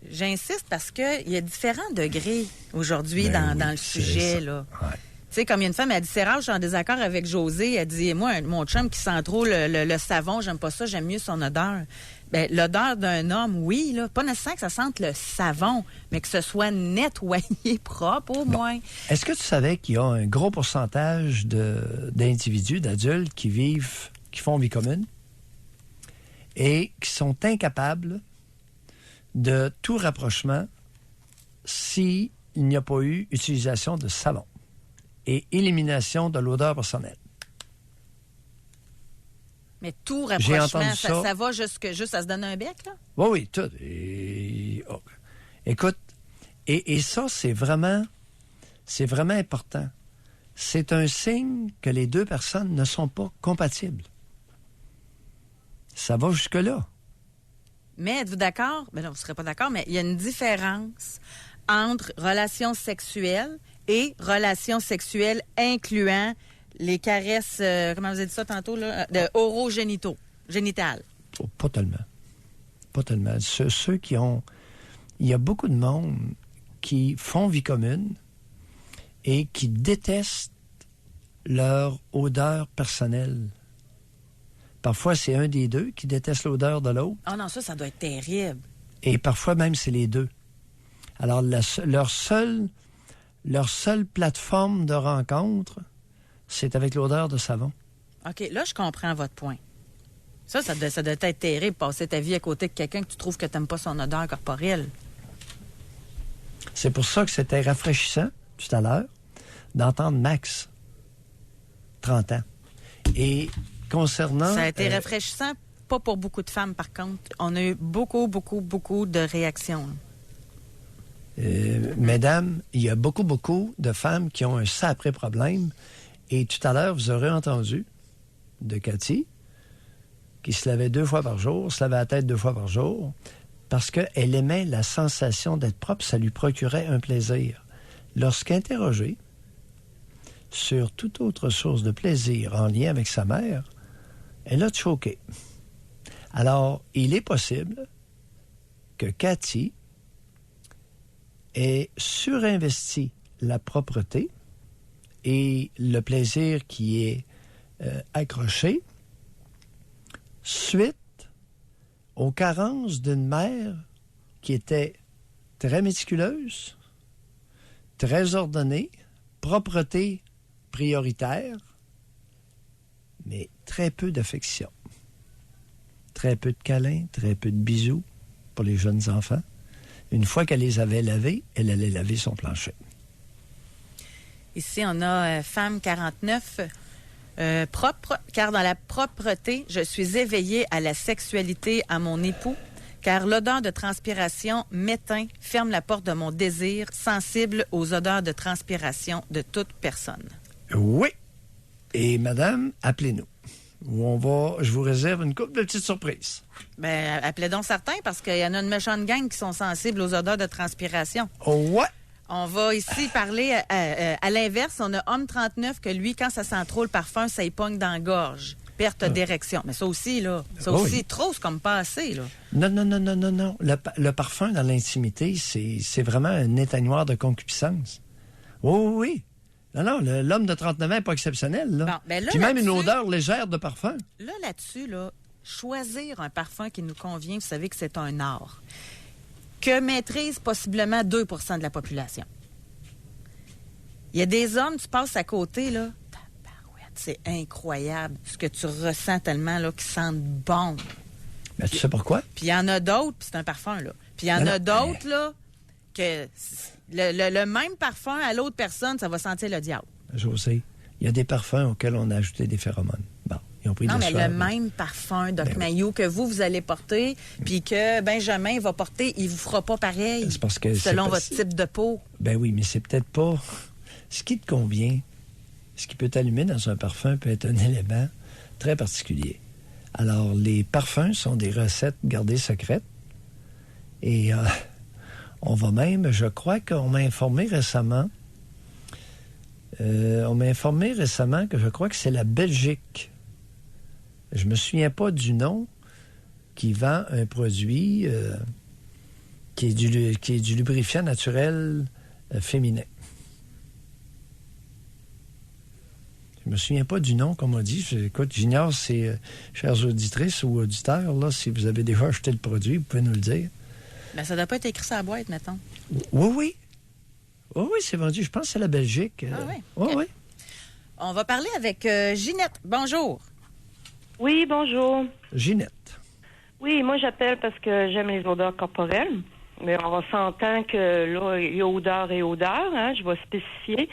S3: j'insiste parce qu'il y a différents degrés aujourd'hui dans le sujet. Là.
S4: Ouais.
S3: Tu sais, comme il y a une femme, elle dit, c'est rare, je suis en désaccord avec José. Elle dit, moi, mon chum qui sent trop le savon, j'aime pas ça, j'aime mieux son odeur. Bien, l'odeur d'un homme, oui, là, pas nécessairement que ça sente le savon, mais que ce soit nettoyé, propre au moins.
S4: Est-ce que tu savais qu'il y a un gros pourcentage d'individus, d'adultes qui font vie commune et qui sont incapables de tout rapprochement s'il n'y a pas eu utilisation de savon et élimination de l'odeur personnelle?
S3: Mais tout rapprochement,
S4: ça
S3: va juste à se donner un bec, là?
S4: Oui, tout. Écoute, et ça, c'est vraiment important. C'est un signe que les deux personnes ne sont pas compatibles. Ça va jusque-là.
S3: Mais êtes-vous d'accord? Ben non, vous ne serez pas d'accord, mais il y a une différence entre relations sexuelles et relations sexuelles incluant les caresses, comment vous avez dit ça tantôt, là, génitales.
S4: Oh, pas tellement. Pas tellement. Ceux qui ont... Il y a beaucoup de monde qui font vie commune et qui détestent leur odeur personnelle. Parfois, c'est un des deux qui déteste l'odeur de l'autre.
S3: Ah non, ça doit être terrible.
S4: Et parfois même, c'est les deux. Alors, leur seule plateforme de rencontre, c'est avec l'odeur de savon.
S3: OK, là, je comprends votre point. Ça doit être terrible, passer ta vie à côté de quelqu'un que tu trouves que tu n'aimes pas son odeur corporelle.
S4: C'est pour ça que c'était rafraîchissant, tout à l'heure, d'entendre Max, 30 ans. Et concernant...
S3: Ça a été rafraîchissant, pas pour beaucoup de femmes, par contre. On a eu beaucoup, beaucoup, beaucoup de réactions.
S4: Mesdames, il y a beaucoup, beaucoup de femmes qui ont un sacré problème. Et tout à l'heure, vous aurez entendu de Cathy, qui se lavait 2 fois par jour, se lavait la tête 2 fois par jour, parce qu'elle aimait la sensation d'être propre, ça lui procurait un plaisir. Lorsqu'interrogée sur toute autre source de plaisir en lien avec sa mère, elle a choqué. Alors, il est possible que Cathy ait surinvesti la propreté et le plaisir qui est accroché suite aux carences d'une mère qui était très méticuleuse, très ordonnée, propreté prioritaire, mais très peu d'affection. Très peu de câlins, très peu de bisous pour les jeunes enfants. Une fois qu'elle les avait lavés, elle allait laver son plancher.
S3: Ici, on a femme 49, propre, car dans la propreté, je suis éveillée à la sexualité à mon époux, car l'odeur de transpiration m'éteint, ferme la porte de mon désir, sensible aux odeurs de transpiration de toute personne.
S4: Oui. Et madame, appelez-nous. Je vous réserve une couple de petites surprises.
S3: Ben, appelez donc certains, parce qu'il y en a une méchante gang qui sont sensibles aux odeurs de transpiration.
S4: Oh, ouais.
S3: On va ici parler à l'inverse. On a homme 39 que lui, quand ça sent trop le parfum, ça y pogne dans la gorge. Perte d'érection. Mais ça aussi, là, trop, c'est comme pas assez, là.
S4: Non. Le parfum dans l'intimité, c'est vraiment un éteignoir de concupiscence. Oui. Non, l'homme de 39 ans n'est pas exceptionnel, là.
S3: Bon, ben là,
S4: puis même une odeur légère de parfum.
S3: Là-dessus, choisir un parfum qui nous convient, vous savez que c'est un art. Que maîtrise possiblement 2 % de la population. Il y a des hommes, tu passes à côté, là, tabarouette, c'est incroyable ce que tu ressens tellement, là, qui sentent bon.
S4: Mais tu sais pourquoi?
S3: Puis il y en a d'autres, puis c'est un parfum, là. Puis il y en a d'autres, là, que le même parfum à l'autre personne, ça va sentir le diable.
S4: José, il y a des parfums auxquels on a ajouté des phéromones. Bon, ils ont pris
S3: non,
S4: des
S3: mais
S4: suaves,
S3: le même parfum, Doc Mayou, que vous allez porter, puis que Benjamin va porter, il vous fera pas pareil.
S4: C'est parce que
S3: selon votre type de peau.
S4: Ben oui, mais c'est peut-être pas ce qui te convient. Ce qui peut t'allumer dans un parfum peut être un élément très particulier. Alors, les parfums sont des recettes gardées secrètes. Et on va même, je crois qu'on m'a informé récemment, que je crois que c'est la Belgique. Je me souviens pas du nom qui vend un produit qui est du lubrifiant naturel féminin. Je me souviens pas du nom, comme on dit. Écoute, j'ignore, chères auditrices ou auditeurs, là, si vous avez déjà acheté le produit, vous pouvez nous le dire.
S3: Ben, ça doit pas être écrit sur la boîte, mettons.
S4: Oui, c'est vendu. Je pense que c'est la Belgique.
S3: Ah oui?
S4: Oui.
S3: On va parler avec Ginette. Bonjour.
S9: Oui, bonjour.
S4: Ginette.
S9: Oui, moi, j'appelle parce que j'aime les odeurs corporelles. Mais on s'entend que là, il y a odeur et odeur. Hein, je vais spécifier.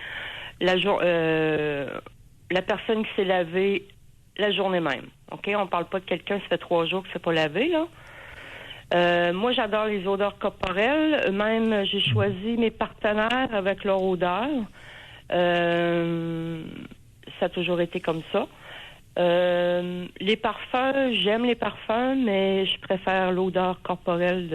S9: La personne qui s'est lavée la journée même. OK? On parle pas de quelqu'un qui fait 3 jours qui ne s'est pas lavé, là. Moi, j'adore les odeurs corporelles. Même, j'ai choisi mes partenaires avec leur odeur. Ça a toujours été comme ça. Les parfums, j'aime les parfums, mais je préfère l'odeur corporelle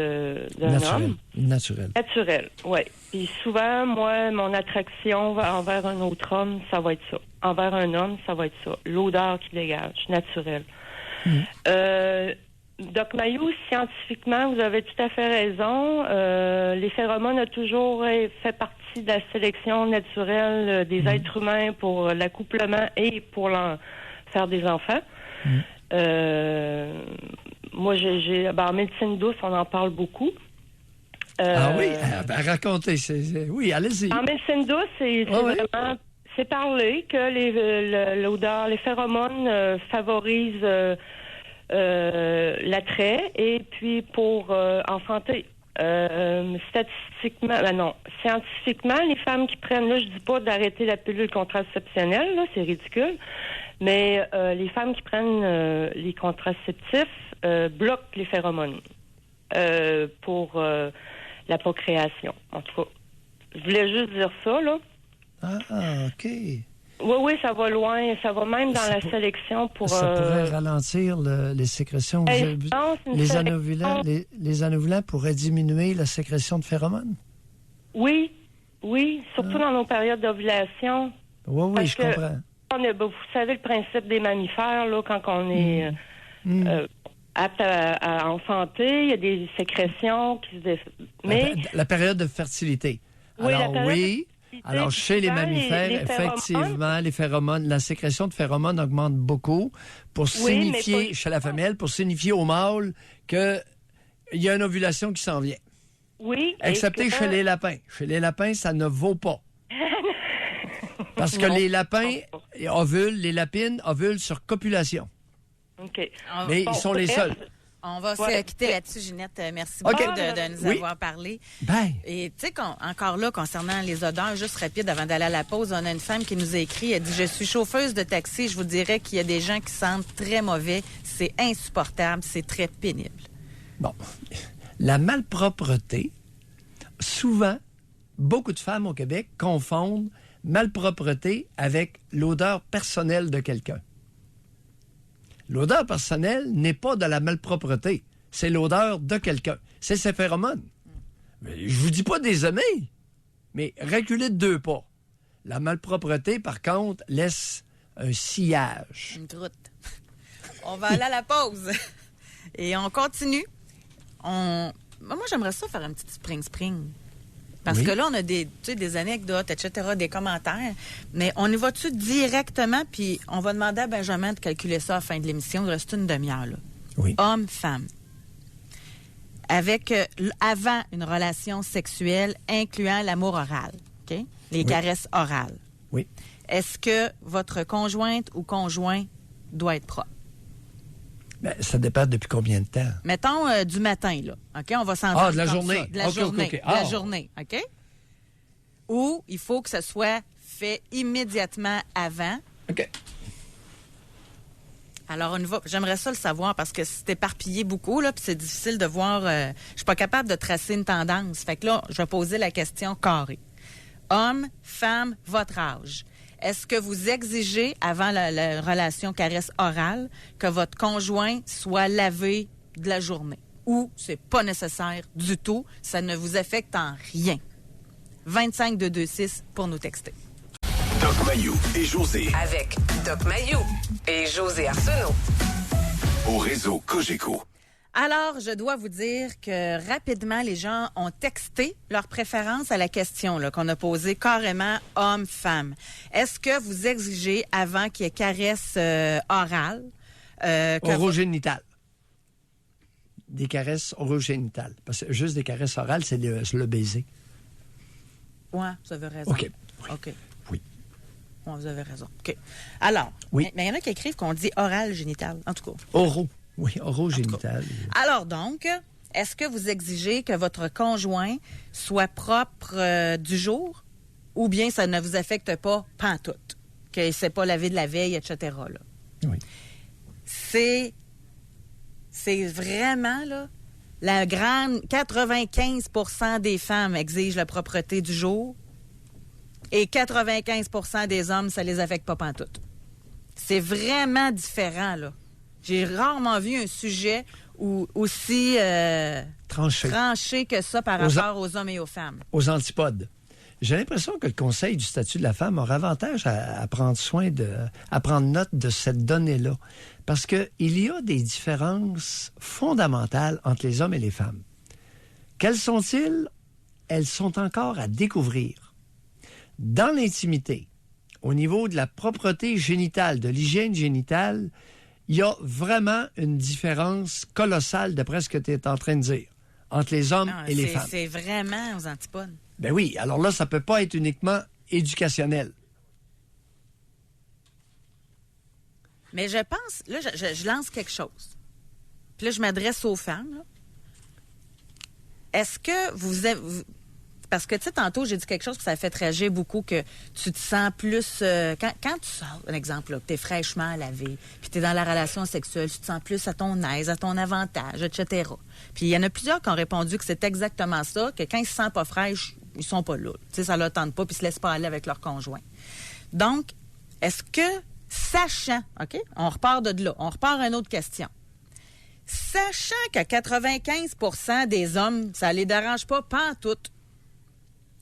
S9: d'un homme. Naturel, oui. Puis souvent, moi, mon attraction envers un autre homme, ça va être ça. Envers un homme, ça va être ça. L'odeur qui dégage, naturelle. Doc Mayou, scientifiquement, vous avez tout à fait raison. Les phéromones ont toujours fait partie de la sélection naturelle des êtres humains pour l'accouplement et pour faire des enfants. Moi, en médecine douce, on en parle beaucoup.
S4: Oui, racontez. Oui, allez-y.
S9: En médecine douce, vraiment... C'est parlé que l'odeur, les phéromones favorisent l'attrait et puis pour enfanter. Scientifiquement, les femmes qui prennent, là, je dis pas d'arrêter la pilule contraceptionnelle, là, c'est ridicule, mais les femmes qui prennent les contraceptifs bloquent les phéromones pour la procréation. En tout cas, je voulais juste dire ça, là.
S4: Ah, OK.
S9: Oui, ça va loin. Ça va même dans la sélection pour...
S4: Ça pourrait ralentir les sécrétions. Les anovulants pourraient diminuer la sécrétion de phéromones?
S9: Oui, surtout dans nos périodes d'ovulation.
S4: Oui, je comprends.
S9: Vous savez le principe des mammifères, là, quand on est apte à enfanter, il y a des sécrétions qui se... Mais...
S4: La période de fertilité.
S9: Oui,
S4: Alors, chez les mammifères, effectivement, les phéromones, la sécrétion de phéromones augmente beaucoup pour signifier, chez la femelle, pour signifier au mâle qu'il y a une ovulation qui s'en vient.
S9: Oui.
S4: Excepté chez les lapins. Chez les lapins, ça ne vaut pas. Parce que les lapins ovulent, les lapines ovulent sur copulation.
S9: OK.
S4: Mais ils sont les seuls.
S3: On va se quitter là-dessus, Ginette. Merci beaucoup de nous avoir parlé. Et tu sais, encore là, concernant les odeurs, juste rapide, avant d'aller à la pause, on a une femme qui nous a écrit, elle dit « Je suis chauffeuse de taxi, je vous dirais qu'il y a des gens qui sentent très mauvais. C'est insupportable, c'est très pénible. »
S4: Bon. La malpropreté, souvent, beaucoup de femmes au Québec confondent malpropreté avec l'odeur personnelle de quelqu'un. L'odeur personnelle n'est pas de la malpropreté. C'est l'odeur de quelqu'un. C'est ses phéromones. Mais je vous dis pas des années, mais reculez de 2 pas. La malpropreté, par contre, laisse un sillage.
S3: Une croûte. On va aller à la pause. Et on continue. Moi, j'aimerais ça faire un petit spring. Parce que là, on a des anecdotes, etc., des commentaires. Mais on y va-tu directement, puis on va demander à Benjamin de calculer ça à la fin de l'émission. Il reste une demi-heure, là.
S4: Oui.
S3: Homme, femme. Avec, avant une relation sexuelle incluant l'amour oral, OK? Les caresses orales.
S4: Oui.
S3: Est-ce que votre conjointe ou conjoint doit être propre?
S4: Ben, ça dépend depuis combien de temps.
S3: Mettons du matin, là. OK? On va s'entendre.
S4: De la journée.
S3: De la journée. De la journée, OK? Ou il faut que ce soit fait immédiatement avant.
S4: OK.
S3: Alors, on y va. J'aimerais ça le savoir parce que c'est éparpillé beaucoup, là, puis c'est difficile de voir. Je suis pas capable de tracer une tendance. Fait que là, je vais poser la question carrée. Homme, femme, votre âge. Est-ce que vous exigez, avant la relation caresse orale, que votre conjoint soit lavé de la journée? Ou c'est pas nécessaire du tout, ça ne vous affecte en rien? 25-226 pour nous texter.
S1: Doc Mayou et José.
S2: Avec Doc Mayou et José Arsenault.
S1: Au réseau Cogeco.
S3: Alors, je dois vous dire que rapidement, les gens ont texté leur préférence à la question là, qu'on a posée carrément homme-femme. Est-ce que vous exigez, avant qu'il y ait caresse orale...
S4: orogénitale. Des caresses orogénitales. Parce que juste des caresses orales, c'est le baiser.
S3: Oui, vous avez raison.
S4: OK. Oui.
S3: Ouais, vous avez raison. OK. Alors, mais il y en a qui écrivent qu'on dit oral génital, en tout cas.
S4: Oro. Oui, orogénital.
S3: Alors donc, est-ce que vous exigez que votre conjoint soit propre du jour ou bien ça ne vous affecte pas pantoute, qu'il ne s'est pas lavé de la veille, etc. Là?
S4: Oui.
S3: C'est vraiment, là, la grande 95% des femmes exigent la propreté du jour et 95% des hommes, ça les affecte pas pantoute. C'est vraiment différent, là. J'ai rarement vu un sujet aussi tranché que ça par rapport aux hommes et aux femmes.
S4: Aux antipodes. J'ai l'impression que le Conseil du statut de la femme aura avantage à prendre à prendre note de cette donnée-là. Parce qu'il y a des différences fondamentales entre les hommes et les femmes. Quelles sont-ils? Elles sont encore à découvrir. Dans l'intimité, au niveau de la propreté génitale, de l'hygiène génitale, il y a vraiment une différence colossale, d'après ce que tu es en train de dire, entre les hommes et les femmes.
S3: C'est vraiment aux antipodes.
S4: Ben oui, alors là, ça peut pas être uniquement éducationnel.
S3: Mais je pense, là, je lance quelque chose. Puis là, je m'adresse aux femmes. Là. Est-ce que vous parce que, tu sais, tantôt, j'ai dit quelque chose que ça fait réagir beaucoup, que tu te sens plus... quand tu sors, un exemple, là, que tu es fraîchement lavé, puis tu es dans la relation sexuelle, tu te sens plus à ton aise, à ton avantage, etc. Puis il y en a plusieurs qui ont répondu que c'est exactement ça, que quand ils se sentent pas fraîches, ils sont pas là. Tu sais, ça leur tente pas, puis ils se laissent pas aller avec leur conjoint. Donc, est-ce que, sachant... OK? On repart de là. On repart à une autre question. Sachant que 95% des hommes, ça les dérange pas pantoute,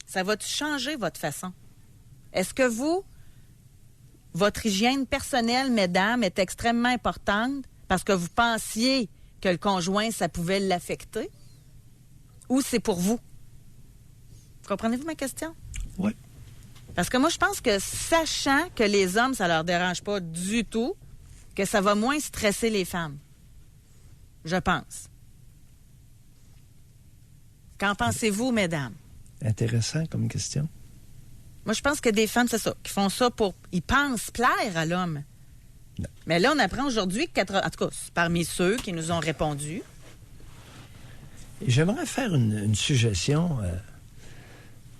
S3: ça va-tu changer votre façon? Est-ce que votre hygiène personnelle, mesdames, est extrêmement importante parce que vous pensiez que le conjoint, ça pouvait l'affecter? Ou c'est pour vous? Comprenez-vous ma question?
S4: Oui.
S3: Parce que moi, je pense que sachant que les hommes, ça leur dérange pas du tout, que ça va moins stresser les femmes. Je pense. Qu'en pensez-vous, mesdames?
S4: Intéressant comme question.
S3: Moi, je pense que des femmes, c'est ça, qui font ça pour... Ils pensent plaire à l'homme.
S4: Non.
S3: Mais là, on apprend aujourd'hui que... En tout cas, parmi ceux qui nous ont répondu...
S4: Et j'aimerais faire une suggestion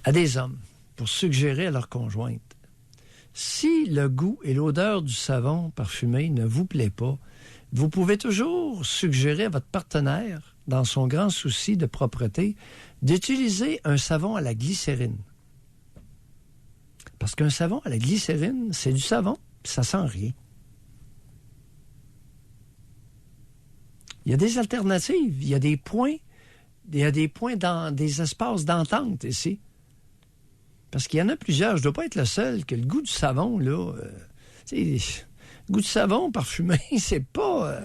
S4: à des hommes pour suggérer à leur conjointe. Si le goût et l'odeur du savon parfumé ne vous plaît pas, vous pouvez toujours suggérer à votre partenaire, dans son grand souci de propreté, d'utiliser un savon à la glycérine. Parce qu'un savon à la glycérine, c'est du savon, puis ça sent rien. Il y a des alternatives, il y a des points dans des espaces d'entente ici. Parce qu'il y en a plusieurs, je ne dois pas être le seul, que le goût du savon, là, le goût du savon parfumé, c'est pas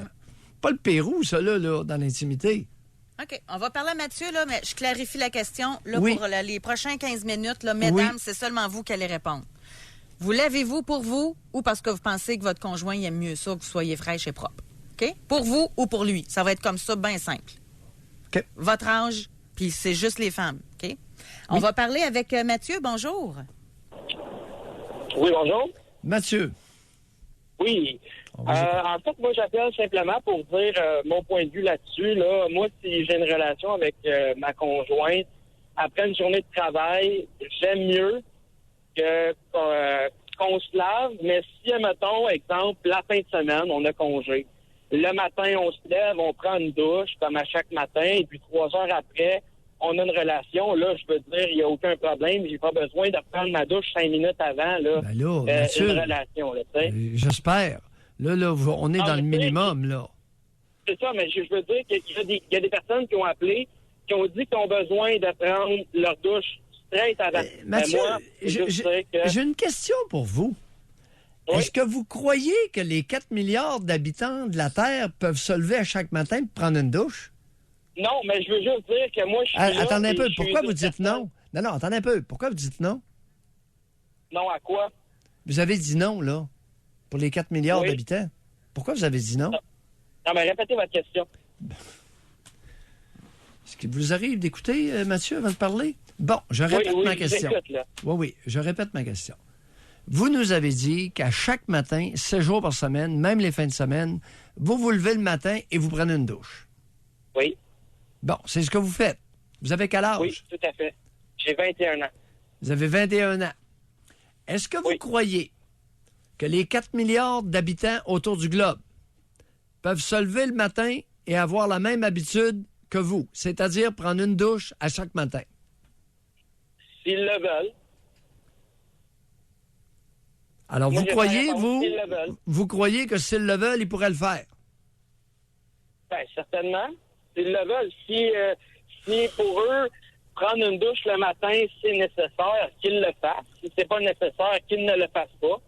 S4: le Pérou, ça, là dans l'intimité.
S3: OK. On va parler à Mathieu, là, mais je clarifie la question. Là,
S4: oui.
S3: Pour les prochains 15 minutes, là, mesdames, c'est seulement vous qui allez répondre. Vous lavez-vous pour vous ou parce que vous pensez que votre conjoint aime mieux ça, que vous soyez fraîche et propre? OK? Pour vous ou pour lui? Ça va être comme ça, bien simple.
S4: OK.
S3: Votre âge, puis c'est juste les femmes. OK? On va parler avec Mathieu. Bonjour.
S6: Oui, bonjour.
S4: Mathieu.
S6: Oui. En fait, moi, j'appelle simplement pour dire mon point de vue là-dessus. Là. Moi, si j'ai une relation avec ma conjointe, après une journée de travail, j'aime mieux qu'on se lave, mais si, mettons, exemple, la fin de semaine, on a congé. Le matin, on se lève, on prend une douche, comme à chaque matin, et puis 3 heures après, on a une relation. Là, je veux dire, il n'y a aucun problème. J'ai pas besoin de prendre ma douche 5 minutes avant, là,
S4: Ben là, Mathieu,
S6: une relation, là, tu sais.
S4: J'espère. Là, on est dans le minimum, là.
S6: C'est ça, mais je veux dire qu'il y a des personnes qui ont appelé, qui ont dit qu'ils ont besoin de prendre leur douche straight avant.
S4: Mathieu,
S6: moi,
S4: j'ai une question pour vous. Oui? Est-ce que vous croyez que les 4 milliards d'habitants de la Terre peuvent se lever à chaque matin pour prendre une douche?
S6: Non, mais je veux juste dire que moi, je suis
S4: attendez un peu. Pourquoi vous dites non? Non, attendez un peu. Pourquoi vous dites non?
S6: Non à quoi?
S4: Vous avez dit non, là, pour les 4 milliards d'habitants. Pourquoi vous avez dit non?
S6: Non, mais répétez votre question.
S4: Est-ce qu'il vous arrive d'écouter, Mathieu, avant de parler? Bon, je répète ma question. Oui, je répète ma question. Vous nous avez dit qu'à chaque matin, 7 jours par semaine, même les fins de semaine, vous vous levez le matin et vous prenez une douche.
S6: Oui.
S4: Bon, c'est ce que vous faites. Vous avez quel âge?
S6: Oui, tout à fait. J'ai 21 ans.
S4: Vous avez 21 ans. Est-ce que vous croyez que les 4 milliards d'habitants autour du globe peuvent se lever le matin et avoir la même habitude que vous, c'est-à-dire prendre une douche à chaque matin?
S6: S'ils le veulent.
S4: Alors,
S6: Moi,
S4: vous
S6: j'ai
S4: croyez,
S6: pas réponse, s'ils le veulent.
S4: vous croyez que s'ils le veulent, ils pourraient le faire?
S6: Ben, certainement. S'ils le veulent. Si pour eux, prendre une douche le matin, c'est nécessaire, qu'ils le fassent. Si c'est pas nécessaire, qu'ils ne le fassent pas.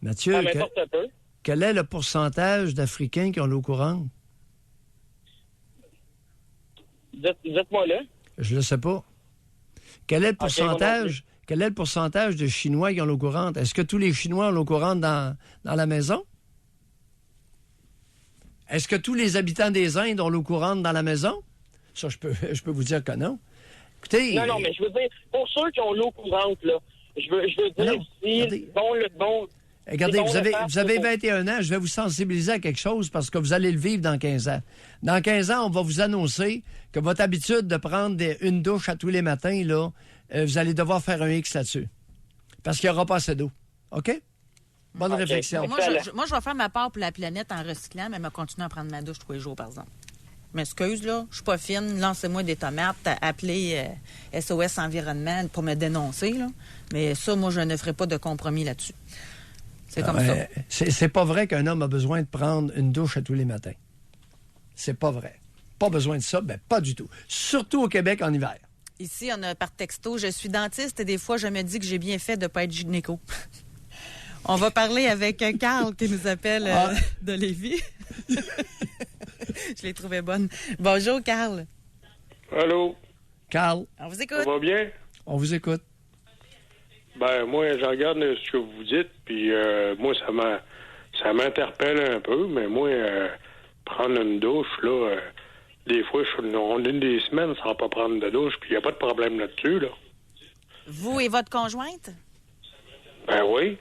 S4: Mathieu,
S6: Ça m'importe peu.
S4: quel est le pourcentage d'Africains qui ont l'eau courante?
S6: Dites-moi-le.
S4: Je le sais pas. Quel est le
S6: moi non
S4: pourcentage? Quel est le pourcentage de Chinois qui ont l'eau courante? Est-ce que tous les Chinois ont l'eau courante dans la maison? Est-ce que tous les habitants des Indes ont l'eau courante dans la maison? Ça, je peux vous dire que non. Écoutez...
S6: Non, mais je veux dire, pour ceux qui ont l'eau courante, là, je veux dire,
S4: Non,
S6: si
S4: regardez,
S6: c'est bon le faire,
S4: vous avez
S6: c'est bon.
S4: 21 ans, je vais vous sensibiliser à quelque chose parce que vous allez le vivre dans 15 ans. Dans 15 ans, on va vous annoncer que votre habitude de prendre une douche à tous les matins, là, vous allez devoir faire un X là-dessus. Parce qu'il n'y aura pas assez d'eau. OK? Bonne réflexion.
S3: Moi, je vais faire ma part pour la planète en recyclant, mais je vais continuer à prendre ma douche tous les jours, par exemple. M'excuse, là, je suis pas fine. Lancez-moi des tomates, appelez SOS Environnement pour me dénoncer, là. Mais ça, moi, je ne ferai pas de compromis là-dessus. C'est comme ça.
S4: C'est pas vrai qu'un homme a besoin de prendre une douche à tous les matins. C'est pas vrai. Pas besoin de ça, ben pas du tout. Surtout au Québec en hiver.
S3: Ici, on a par texto, je suis dentiste et des fois, je me dis que j'ai bien fait de ne pas être gynéco. On va parler avec Carl qui nous appelle de Lévis. Je l'ai trouvée bonne. Bonjour, Carl.
S10: Allô?
S3: Carl. On vous écoute.
S10: Ça va bien?
S4: On vous écoute.
S10: Ben, moi, je regarde ce que vous dites, puis moi, ça m'interpelle un peu, mais moi, prendre une douche, là, des fois, on a des semaines sans pas prendre de douche, puis il n'y a pas de problème là-dessus, là.
S3: Vous et votre conjointe?
S10: Ben oui.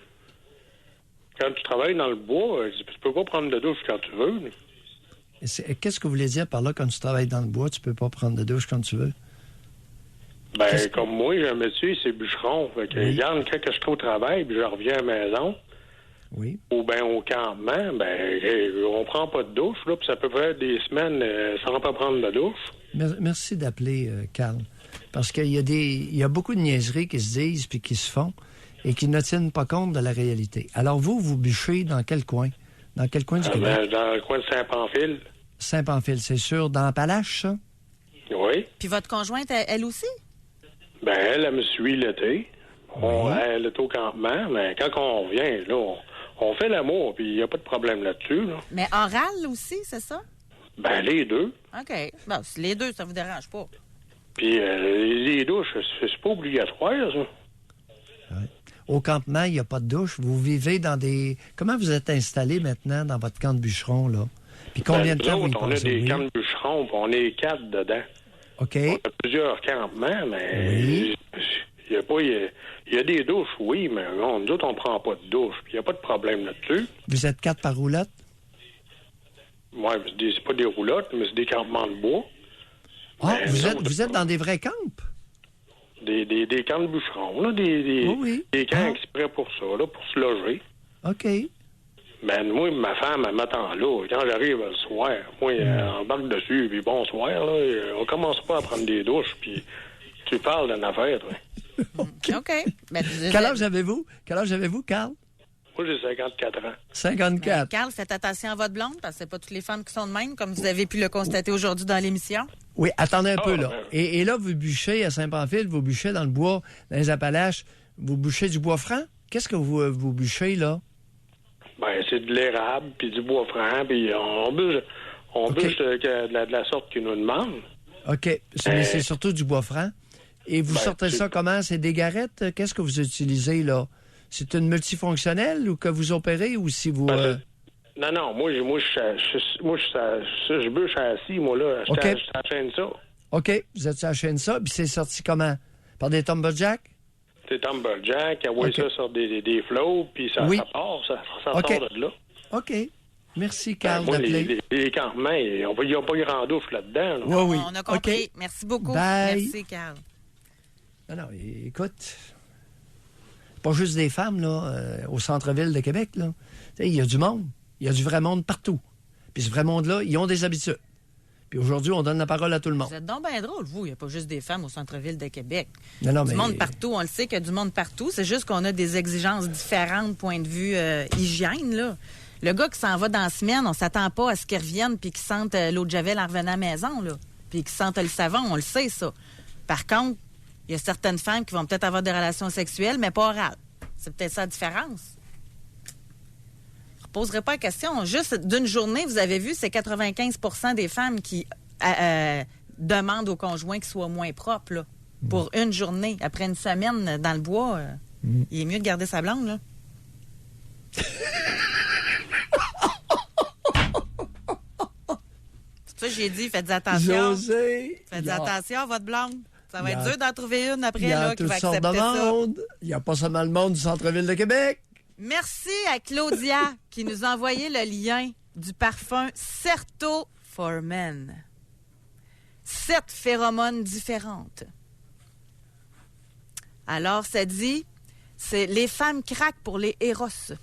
S10: Quand tu travailles dans le bois, tu peux pas prendre de douche quand tu veux.
S4: Qu'est-ce que vous voulez dire par là, quand tu travailles dans le bois, tu peux pas prendre de douche quand tu veux?
S10: Ben, comme moi, j'ai un métier, c'est bûcheron. Fait que, regarde, quand je suis au travail, puis je reviens à la maison, ou bien au campement, on prend pas de douche, là, puis ça peut faire des semaines sans pas prendre de douche.
S4: Merci d'appeler, Carl. Parce qu'il y a beaucoup de niaiseries qui se disent puis qui se font et qui ne tiennent pas compte de la réalité. Alors, vous bûchez dans quel coin? Dans quel coin du Québec?
S10: Dans le coin de Saint-Pamphile.
S4: Saint-Pamphile, c'est sûr. Dans Appalaches, ça?
S10: Oui.
S3: Puis votre conjointe, elle aussi?
S10: Ben, elle me suit l'été. Elle est au campement, mais quand on revient, là, on fait l'amour, puis il n'y a pas de problème là-dessus, là.
S3: Mais oral aussi, c'est ça?
S10: Ben, les deux.
S3: OK. Bon, si les deux, ça vous dérange pas.
S10: Puis les douches, c'est pas obligatoire, ça.
S4: Au campement, il n'y a pas de douche. Vous vivez dans des... Comment vous êtes installé maintenant dans votre camp de bûcheron, là? Puis combien de temps vous y
S10: on a
S4: passez?
S10: des camps de bûcherons, puis on est 4 dedans.
S4: OK.
S10: On a plusieurs campements, mais il y a des douches, oui, mais nous autres, on prend pas de douche, puis il n'y a pas de problème là-dessus.
S4: Vous êtes 4 par roulotte?
S10: Oui, c'est pas des roulottes, mais c'est des campements de bois.
S4: Ah,
S10: Mais
S4: vous êtes dans des vrais camps?
S10: Des camps de bûcherons, là, des camps exprès pour ça, là, pour se loger.
S4: OK.
S10: Ben, moi, ma femme, elle m'attend là. Quand j'arrive le soir, moi, elle embarque dessus, puis bonsoir, là, on commence pas à prendre des douches, puis tu parles d'une affaire, toi.
S3: OK. Ben,
S4: Quel âge avez-vous? Quel âge avez-vous, Carl?
S10: Moi, j'ai 54 ans.
S4: 54.
S3: Carl, faites attention à votre blonde, parce que c'est pas toutes les femmes qui sont de même, comme vous avez pu le constater aujourd'hui dans l'émission.
S4: Oui, attendez un peu, là. Et là, vous bûchez à Saint-Pamphile, vous bûchez dans le bois, dans les Appalaches, vous bûchez du bois franc? Qu'est-ce que vous bûchez, là?
S10: Ben, c'est de l'érable, puis du bois franc, puis on bûche de la sorte qu'ils nous demandent.
S4: OK. Mais c'est surtout du bois franc. Et vous sortez ça comment? C'est des garettes? Qu'est-ce que vous utilisez, là? C'est une multifonctionnelle ou que vous opérez ou si vous...
S10: Non, moi, je bûche assis, moi, là. Je t'enchaîne ça.
S4: OK. Vous êtes sur la chaîne ça, puis c'est sorti comment? Par des Tumberjack?
S10: Des Tumberjack, ça sur des flots, puis ça part, ça sort de là.
S4: OK. Merci, Carl,
S10: moi,
S4: d'appeler.
S10: les campements, il n'y a pas grand douche là-dedans. Là.
S4: Oui.
S3: On a compris.
S4: Okay.
S3: Merci beaucoup.
S4: Bye.
S3: Merci, Carl.
S4: Non, écoute, pas juste des femmes, là, au centre-ville de Québec, là. Il y a du monde. Il y a du vrai monde partout. Puis ce vrai monde-là, ils ont des habitudes. Puis aujourd'hui, on donne la parole à tout le monde.
S3: Vous êtes donc bien drôle, vous. Il n'y a pas juste des femmes au centre-ville de Québec.
S4: Non,
S3: Du
S4: mais...
S3: monde partout. On le sait qu'il y a du monde partout. C'est juste qu'on a des exigences différentes, point de vue hygiène, là. Le gars qui s'en va dans la semaine, on s'attend pas à ce qu'il revienne puis qu'il sente l'eau de Javel en revenant à la maison, là. Puis qu'il sente le savon, on le sait, ça. Par contre, il y a certaines femmes qui vont peut-être avoir des relations sexuelles, mais pas orales. C'est peut-être ça la différence. Je ne poserai pas la question. Juste d'une journée, vous avez vu, c'est 95 % des femmes qui demandent au conjoint qu'il soit moins propre, là. Pour une journée. Après une semaine dans le bois, il est mieux de garder sa blonde, là. C'est ça que j'ai dit, faites attention.
S4: José,
S3: Faites attention à votre blonde. Ça va être dur d'en trouver une après
S4: il y a
S3: là, qui va
S4: toutes sortes
S3: accepter
S4: de
S3: ça.
S4: monde. Il n'y a pas seulement le monde du centre-ville de Québec.
S3: Merci à Claudia qui nous a envoyé le lien du parfum Certo for Men. 7 phéromones différentes. Alors, ça dit, c'est les femmes craquent pour les héros.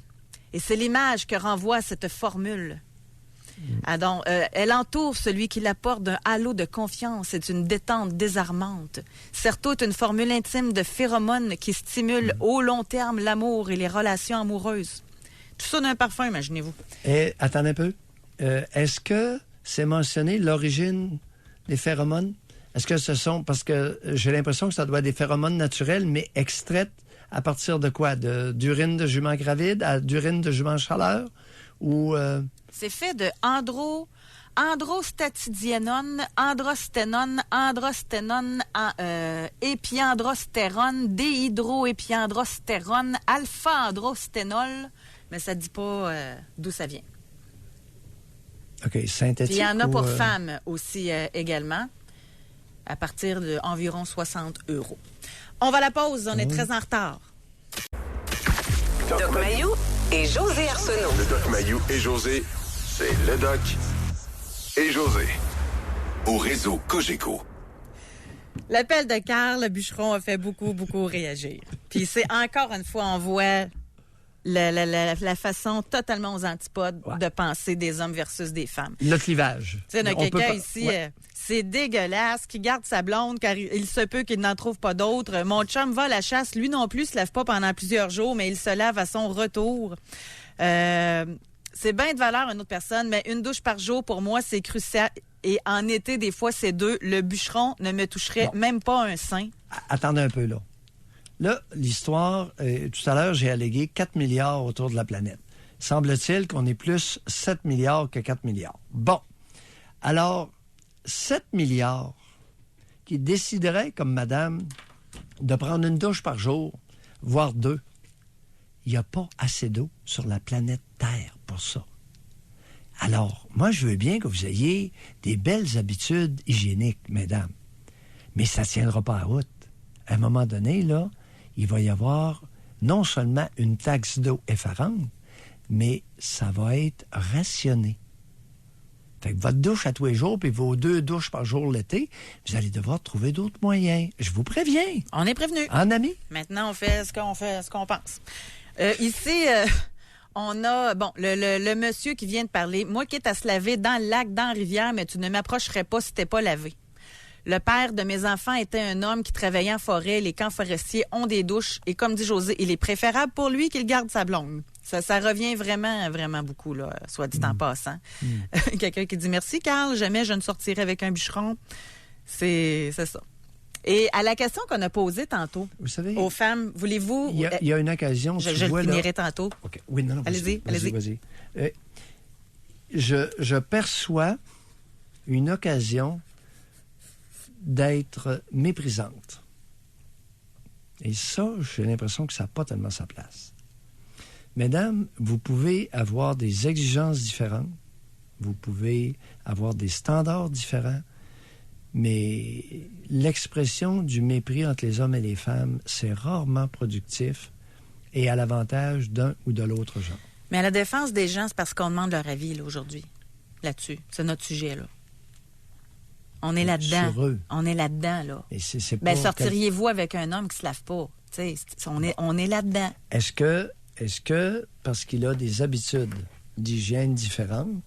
S3: Et c'est l'image que renvoie cette formule. Ah donc, elle entoure celui qui la porte d'un halo de confiance et d'une détente désarmante. Certo est une formule intime de phéromones qui stimule au long terme l'amour et les relations amoureuses. Tout ça d'un parfum, imaginez-vous.
S4: Et attendez un peu. Est-ce que c'est mentionné l'origine des phéromones? Est-ce que ce sont... Parce que j'ai l'impression que ça doit être des phéromones naturels, mais extraites à partir de quoi? D'urine de jument gravide à d'urine de jument chaleur? Ou...
S3: C'est fait de androstatidienone, androsténone, épiandrostérone, déhydroépiandrostérone, alpha-androsténol, mais ça ne dit pas d'où ça vient.
S4: OK, synthétique.
S3: Puis il y en a pour
S4: ou,
S3: femmes aussi également, à partir d'environ 60 €. On va à la pause, on est très en retard.
S2: Doc Mayou et José Arsenault.
S1: Le Doc Mayou et José, c'est le Doc et José. Au réseau Cogeco.
S3: L'appel de Carl Bûcheron a fait beaucoup réagir. Puis c'est encore une fois, on voit la façon totalement aux antipodes de penser des hommes versus des femmes.
S4: le clivage.
S3: Tu sais, il y en a
S4: On peut
S3: quelqu'un
S4: pas-
S3: ici,
S4: ouais.
S3: c'est dégueulasse, qui garde sa blonde car il se peut qu'il n'en trouve pas d'autres. Mon chum va à la chasse, lui non plus, se lave pas pendant plusieurs jours, mais il se lave à son retour. C'est bien de valeur à une autre personne, mais une douche par jour, pour moi, c'est crucial. Et en été, des fois, c'est 2. Le bûcheron ne me toucherait même pas un sein.
S4: Attendez un peu, là. Là, l'histoire, tout à l'heure, j'ai allégué 4 milliards autour de la planète. Semble-t-il qu'on est plus 7 milliards que 4 milliards. Bon. Alors, 7 milliards qui décideraient, comme madame, de prendre une douche par jour, voire 2. Il n'y a pas assez d'eau sur la planète Terre pour ça. Alors, moi, je veux bien que vous ayez des belles habitudes hygiéniques, mesdames. Mais ça ne tiendra pas à route. À un moment donné, là, il va y avoir non seulement une taxe d'eau effarante, mais ça va être rationné. Fait que votre douche à tous les jours, puis vos 2 douches par jour l'été, vous allez devoir trouver d'autres moyens. Je vous préviens.
S3: On est prévenu.
S4: En ami.
S3: Maintenant, on fait ce qu'on pense. Ici, on a, bon, le monsieur qui vient de parler. Moi, quitte à se laver dans le lac, dans la rivière, mais tu ne m'approcherais pas si t'es pas lavé. Le père de mes enfants était un homme qui travaillait en forêt. Les camps forestiers ont des douches. Et comme dit José, il est préférable pour lui qu'il garde sa blonde. Ça revient vraiment beaucoup, là, soit dit en passant. Quelqu'un qui dit « Merci, Carl. Jamais je ne sortirai avec un bûcheron. » C'est ça. Et à la question qu'on a posée tantôt,
S4: Vous savez,
S3: aux femmes, voulez-vous...
S4: il y a une occasion,
S3: Je
S4: tu
S3: le
S4: vois, là...
S3: finirai tantôt.
S4: OK. Oui, non,
S3: Allez-y.
S4: vas-y. Je perçois une occasion d'être méprisante. Et ça, j'ai l'impression que ça n'a pas tellement sa place. Mesdames, vous pouvez avoir des exigences différentes, vous pouvez avoir des standards différents, mais l'expression du mépris entre les hommes et les femmes, c'est rarement productif et à l'avantage d'un ou de l'autre genre.
S3: Mais à la défense des gens, c'est parce qu'on demande leur avis là, aujourd'hui, là-dessus. C'est notre sujet, là. On est là-dedans.
S4: Sur eux.
S3: On est là-dedans, là.
S4: Et c'est
S3: Ben,
S4: pas
S3: sortiriez-vous avec un homme qui se lave pas? Tu sais, on est là-dedans.
S4: Est-ce que parce qu'il a des habitudes d'hygiène différentes,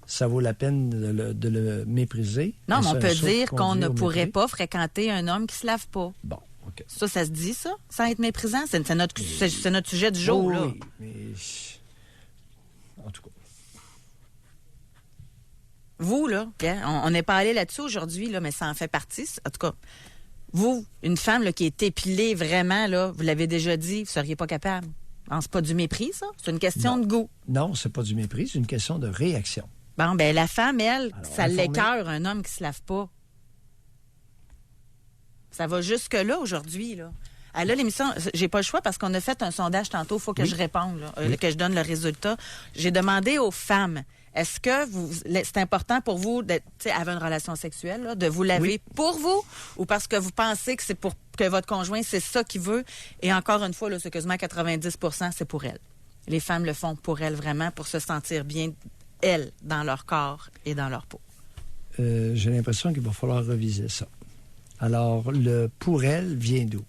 S4: ça vaut la peine de le mépriser.
S3: Non, mais on peut
S4: sauf
S3: dire qu'on ne
S4: conduire au
S3: pourrait
S4: mépris.
S3: pas fréquenter un homme qui se lave pas.
S4: Bon, OK.
S3: Ça se dit, ça, sans être méprisant? C'est notre sujet du jour, là.
S4: Oui, mais... En tout cas.
S3: Vous, là, on n'est pas allé là-dessus aujourd'hui, là, mais ça en fait partie. En tout cas, vous, une femme là, qui est épilée vraiment, là, vous l'avez déjà dit, vous ne seriez pas capable. Non, c'est pas du mépris, ça? C'est une question de goût.
S4: Non, c'est pas du mépris, c'est une question de réaction.
S3: Bon, ben la femme, elle,
S4: Alors,
S3: ça
S4: informer.
S3: l'écœure, un homme qui se lave pas. Ça va jusque-là aujourd'hui, là. Ah, là, l'émission, j'ai pas le choix parce qu'on a fait un sondage tantôt, il faut que je réponde, là, que je donne le résultat. J'ai demandé aux femmes, est-ce que c'est important pour vous avoir une relation sexuelle, là, de vous laver pour vous ou parce que vous pensez que c'est pour que votre conjoint, c'est ça qu'il veut? Et encore une fois, là, c'est quasiment 90%, c'est pour elles. Les femmes le font pour elles vraiment, pour se sentir bien, elles, dans leur corps et dans leur peau.
S4: J'ai l'impression qu'il va falloir reviser ça. Alors, le « pour elle » vient d'où?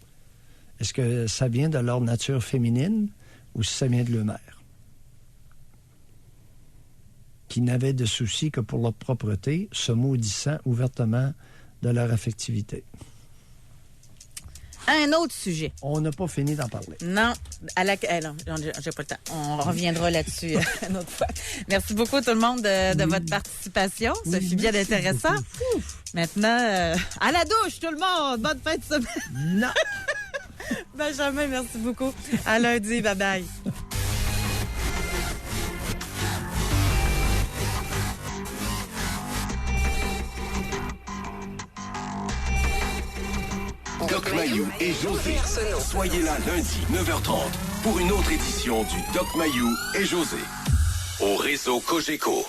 S4: Est-ce que ça vient de leur nature féminine ou si ça vient de leur mère? Qui n'avaient de souci que pour leur propreté, se maudissant ouvertement de leur affectivité.
S3: Un autre sujet.
S4: On n'a pas fini d'en parler.
S3: Non, non, j'ai pas le temps. On reviendra là-dessus une autre fois. Merci beaucoup tout le monde de votre participation. Ça fut bien intéressant. Maintenant, à la douche tout le monde. Bonne fin de semaine.
S4: Non.
S3: Benjamin, merci beaucoup. À lundi. Bye bye.
S1: Doc Mayou et José. Soyez là lundi, 9h30, pour une autre édition du Doc Mayou et José. Au réseau Cogeco.